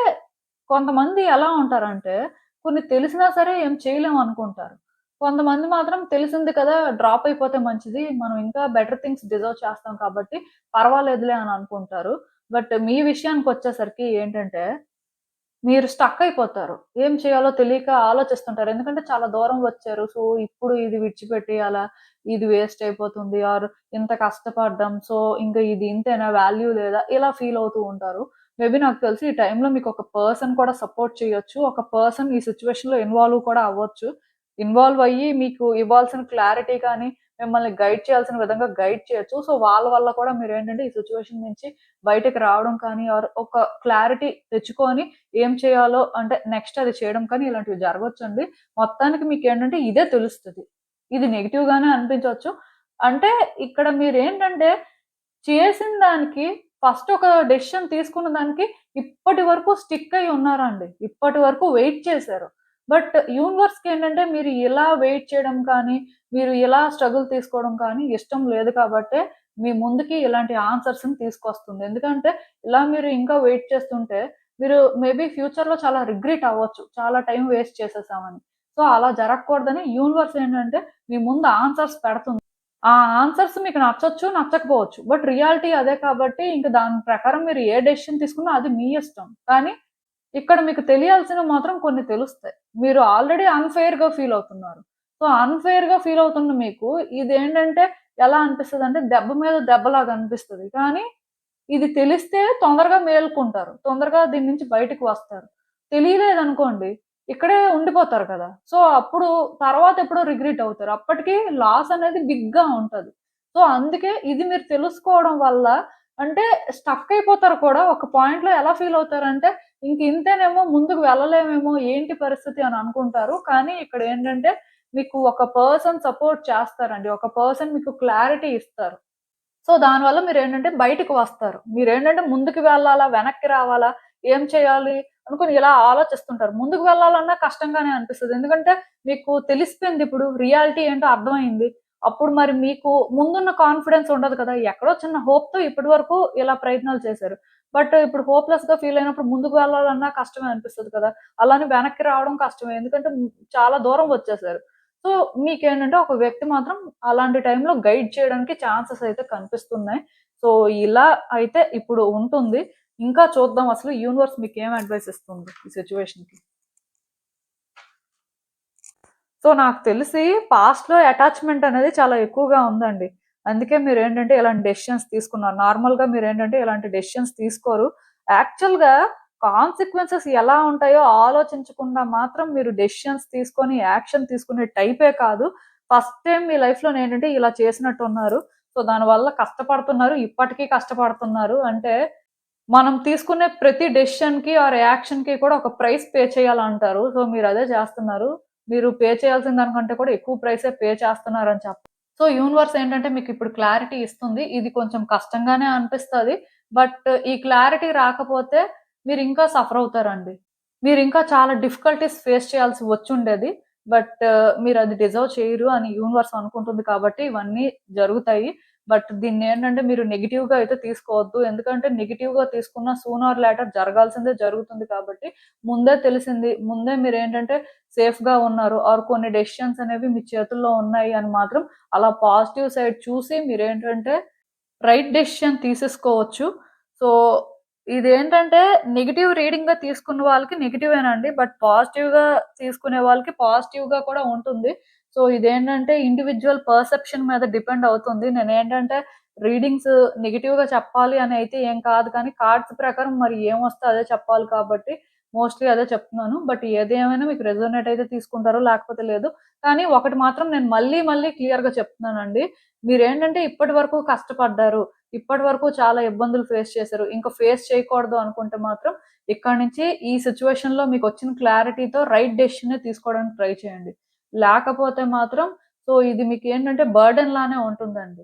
కొంతమంది ఎలా ఉంటారంటే కొన్ని తెలిసినా సరే ఏం చేయలేమనుకుంటారు. కొంతమంది మాత్రం తెలిసింది కదా! డ్రాప్ అయిపోతే మంచిది. మనం ఇంకా బెటర్ థింగ్స్ డిజర్వ్ చేస్తాం కాబట్టి పర్వాలేదులే అని అనుకుంటారు. బట్ మీ విషయానికొచ్చేసరికి ఏంటంటే మీరు స్టక్ అయిపోతారు. ఏం చేయాలో తెలియక ఆలోచిస్తుంటారు. ఎందుకంటే చాలా దూరం వచ్చారు. సో, ఇప్పుడు ఇది విడిచిపెట్టేయాలా? ఇది వేస్ట్ అయిపోతుంది. ఆర్ ఇంత కష్టపడ్డాం. సో, ఇంక ఇది ఇంతేనా? వాల్యూ లేదా? ఇలా ఫీల్ అవుతూ ఉంటారు. మేబీ నాకు తెలిసి ఈ టైంలో మీకొక పర్సన్ కూడా సపోర్ట్ చేయొచ్చు. ఒక పర్సన్ ఈ సిట్యుయేషన్‌లో ఇన్వాల్వ్ కూడా అవ్వచ్చు. ఇన్వాల్వ్ అయ్యి మీకు ఇవ్వాల్సిన క్లారిటీ కానీ, మిమ్మల్ని గైడ్ చేయాల్సిన విధంగా గైడ్ చేయొచ్చు. సో, వాళ్ళ వల్ల కూడా మీరేంటంటే ఈ సిట్యుయేషన్ నుంచి బయటకి రావడం కానీ, ఆర్ ఒక క్లారిటీ తెచ్చుకొని ఏం చేయాలో అంటే నెక్స్ట్ అది చేయడం కానీ ఇలాంటివి జరగొచ్చండి. మొత్తానికి మీకేంటంటే ఇదే తెలుస్తది. ఇది నెగెటివ్‌గానే అనిపించొచ్చు. అంటే ఇక్కడ మీరేంటంటే చేసిన దానికి ఫస్ట్ ఒక డెసిషన్ తీసుకున్న దానికి ఇప్పటి వరకు స్టిక్ అయ్యి ఉన్నారండి. ఇప్పటి వరకు వెయిట్ చేశారు. బట్ యూనివర్స్‌కేంటంటే మీరు ఇలా వెయిట్ చేయడం కానీ, మీరు ఇలా స్ట్రగుల్ తీసుకోవడం కానీ ఇష్టం లేదు కాబట్టే మీ ముందుకి ఇలాంటి ఆన్సర్స్‌ని తీసుకొస్తుంది. ఎందుకంటే ఇలా మీరు ఇంకా వెయిట్ చేస్తుంటే మీరు మేబీ ఫ్యూచర్‌లో చాలా రిగ్రెట్ అవ్వచ్చు. చాలా టైం వేస్ట్ చేసేసామని. సో, అలా జరగకూడదని యూనివర్స్ ఏంటంటే మీ ముందు ఆన్సర్స్ పెడుతుంది. ఆ ఆన్సర్స్ మీకు నచ్చొచ్చు, నచ్చకపోవచ్చు. బట్ రియాలిటీ అదే కాబట్టి ఇంక దాని ప్రకారం మీరు ఏ డెసిషన్ తీసుకున్నా అది మీ ఇష్టం. కానీ ఇక్కడ మీకు తెలియాల్సినవి మాత్రం కొన్ని తెలుస్తాయి. మీరు ఆల్రెడీ అన్‌ఫెయిర్‌గా ఫీల్ అవుతున్నారు. సో, అన్‌ఫెయిర్‌గా ఫీల్ అవుతున్న మీకు ఇదేంటంటే ఎలా అనిపిస్తదంటే దెబ్బ మీద దెబ్బలాగా అనిపిస్తది. కానీ ఇది తెలిస్తే తొందరగా మేలుకుంటారు. తొందరగా దీని నుంచి బయటికి వస్తారు. తెలియలేదనుకోండి, ఇక్కడే ఉండిపోతారు కదా! సో, అప్పుడు తర్వాత ఎప్పుడో రిగ్రెట్ అవుతారు. అప్పటికి లాస్ అనేది బిగ్‌గా ఉంటది. సో, అందుకే ఇది మీరు తెలుసుకోవడం వల్ల అంటే స్టక్ అయిపోతారు కూడా. ఒక పాయింట్‌లో ఎలా ఫీల్ అవుతారంటే, ఇంక ఇంతేనేమో ముందుకు వెళ్ళలేమేమో ఏంటి పరిస్థితి అని అనుకుంటారు. కానీ ఇక్కడేంటంటే మీకు ఒక పర్సన్ సపోర్ట్ చేస్తారండి. ఒక పర్సన్ మీకు క్లారిటీ ఇస్తారు. సో, దానివల్ల మీరేంటంటే బయటికి వస్తారు. మీరేంటంటే ముందుకు వెళ్ళాలా? వెనక్కి రావాలా? ఏం చేయాలి? అనుకోని ఇలా ఆలోచిస్తుంటారు. ముందుకు వెళ్ళాలన్నా కష్టంగానే అనిపిస్తది. ఎందుకంటే మీకు తెలిసిపోయిందిప్పుడు. రియాలిటీ ఏంటో అర్థమైంది. అప్పుడు మరి మీకు ముందున్న కాన్ఫిడెన్స్ ఉండదు కదా! ఎక్కడో చిన్న హోప్‌తో ఇప్పటి వరకు ఇలా ప్రయత్నాలు చేశారు. బట్ ఇప్పుడు హోప్‌లెస్‌గా ఫీల్ అయినప్పుడు ముందుకు వెళ్ళాలన్నా కష్టమే అనిపిస్తది కదా! అలానే వెనక్కి రావడం కష్టమే. ఎందుకంటే చాలా దూరం వచ్చేసారు. సో, మీకేంటంటే ఒక వ్యక్తి మాత్రం అలాంటి టైంలో గైడ్ చేయడానికి ఛాన్సెస్ అయితే కనిపిస్తున్నాయి. సో, ఇలా అయితే ఇప్పుడు ఉంటుంది. ఇంకా చూద్దాం అసలు యూనివర్స్ మీకేం అడ్వైస్ ఇస్తుంది ఈ సిట్యుయేషన్‌కి. సో, నాకు తెలిసి పాస్ట్‌లో అటాచ్‌మెంట్ అనేది చాలా ఎక్కువగా ఉందండి. అందుకే మీరేంటంటే ఇలాంటి డెసిషన్స్ తీసుకున్నారు. నార్మల్‌గా మీరేంటంటే ఇలాంటి డెసిషన్స్ తీసుకోరు. యాక్చువల్‌గా కాన్సిక్వెన్సెస్ ఎలా ఉంటాయో ఆలోచించకుండా మాత్రం మీరు డెసిషన్స్ తీసుకొని యాక్షన్ తీసుకునే టైపే కాదు. ఫస్ట్ టైమ్ మీ లైఫ్‌లోనేంటంటే ఇలా చేసినట్టున్నారు. సో, దానివల్ల కష్టపడుతున్నారు. ఇప్పటికీ కష్టపడుతున్నారు. అంటే మనం తీసుకునే ప్రతి డెసిషన్‌కి ఆర్ యాక్షన్‌కి కూడా ఒక ప్రైస్ పే చేయాలంటారు. సో, మీరదే చేస్తున్నారు. మీరు పే చేయాల్సిన దానికంటే కూడా ఎక్కువ ప్రైసే పే చేస్తున్నారని చెప్పాలి. సో, యూనివర్స్ ఏంటంటే మీకిప్పుడు క్లారిటీ ఇస్తుంది. ఇది కొంచెం కష్టంగానే అనిపిస్తది. బట్ ఈ క్లారిటీ రాకపోతే మీరింకా సఫర్ అవుతారండి. మీరింకా చాలా డిఫికల్టీస్ ఫేస్ చేయాల్సి వచ్చుండేది. బట్ మీరది డిజర్వ్ చేయరు అని యూనివర్స్ అనుకుంటుంది కాబట్టి ఇవన్నీ జరుగుతాయి. బట్ దీన్నేంటంటే మీరు నెగెటివ్‌గా అయితే తీసుకోవద్దు. ఎందుకంటే నెగెటివ్‌గా తీసుకున్న సూన్ ఆర్ లేటర్ జరగాల్సిందే జరుగుతుంది కాబట్టి ముందే తెలిసింది. ముందే మీరేంటంటే సేఫ్‌గా ఉన్నారు ఆర్ కొన్ని డెసిషన్స్ అనేవి మీ చేతుల్లో ఉన్నాయి అని మాత్రం అలా పాజిటివ్ సైడ్ చూసి మీరేంటంటే రైట్ డెసిషన్ తీసేసుకోవచ్చు. సో, ఇదేంటంటే నెగెటివ్ రీడింగ్‌గా తీసుకున్న వాళ్ళకి నెగెటివేనండి. బట్ పాజిటివ్‌గా తీసుకునే వాళ్ళకి పాజిటివ్‌గా కూడా ఉంటుంది. సో, ఇదేంటంటే ఇండివిడ్యువల్ పర్సెప్షన్ మీద డిపెండ్ అవుతుంది. నేనేంటంటే రీడింగ్స్ నెగెటివ్‌గా చెప్పాలి అని అయితే ఏం కాదు కానీ కార్డ్స్ ప్రకారం మరి ఏమొస్తే అదే చెప్పాలి కాబట్టి మోస్ట్‌లీ అదే చెప్తున్నాను. బట్ ఏదేమైనా మీకు రెజోనేట్ అయితే తీసుకుంటారో లేకపోతే లేదు. కానీ ఒకటి మాత్రం నేను మళ్ళీ మళ్ళీ క్లియర్‌గా చెప్తున్నానండి. మీరేంటంటే ఇప్పటి వరకు కష్టపడ్డారు. ఇప్పటి వరకు చాలా ఇబ్బందులు ఫేస్ చేశారు. ఇంక ఫేస్ చేయకూడదు అనుకుంటే మాత్రం ఇక్కడి నుంచి ఈ సిట్యుయేషన్‌లో మీకొచ్చిన క్లారిటీతో రైట్ డెసిషనే తీసుకోవడానికి ట్రై చేయండి. లేకపోతే మాత్రం సో, ఇది మీకేంటంటే బర్డెన్ లానే ఉంటుందండి.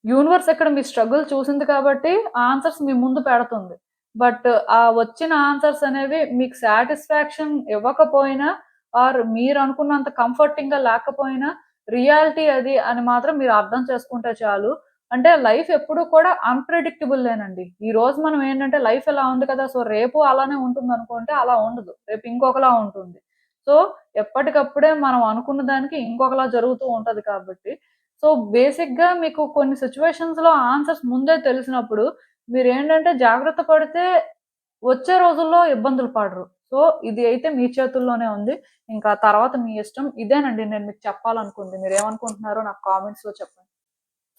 యూనివర్స్ ఇక్కడ మీ స్ట్రగుల్ చూసింది కాబట్టి ఆన్సర్స్ మీ ముందు పెడుతుంది. బట్ ఆ వచ్చిన ఆన్సర్స్ అనేవి మీకు సాటిస్ఫాక్షన్ ఇవ్వకపోయినా ఆర్ మీరనుకున్నంత కంఫర్టింగ్‌గా లేకపోయినా రియాలిటీ అది అని మాత్రం మీరు అర్థం చేసుకుంటే చాలు. అంటే లైఫ్ ఎప్పుడు కూడా అన్‌ప్రెడిక్టబులేనండి. ఈరోజు మనం ఏంటంటే లైఫ్ ఇలా ఉంది కదా! సో, రేపు అలానే ఉంటుందనుకుంటే అలా ఉండదు. రేపు ఇంకొకలా ఉంటుంది. సో, ఎప్పటికప్పుడే మనం అనుకున్న దానికి ఇంకొకలా జరుగుతూ ఉంటది కాబట్టి సో, బేసిక్‌గా మీకు కొన్ని సిట్యుయేషన్స్‌లో ఆన్సర్స్ ముందే తెలిసినప్పుడు, మీరేంటంటే జాగ్రత్త పడితే వచ్చే రోజుల్లో ఇబ్బందులు పడరు. సో, ఇది అయితే మీ చేతుల్లోనే ఉంది. ఇంకా తర్వాత మీ ఇష్టం. ఇదేనండి నేను మీకు చెప్పాలనుకుంది. మీరేమనుకుంటున్నారో నాకు కామెంట్స్‌లో చెప్పండి.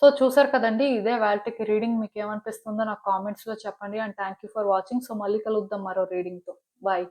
సో, చూసారు కదండీ! ఇదే వాల్టికి రీడింగ్ మీకేమనిపిస్తుందో నాకు కామెంట్స్‌లో చెప్పండి. And thank you for watching. So, మళ్ళీ కలుద్దాం మరో రీడింగ్‌తో. బాయ్.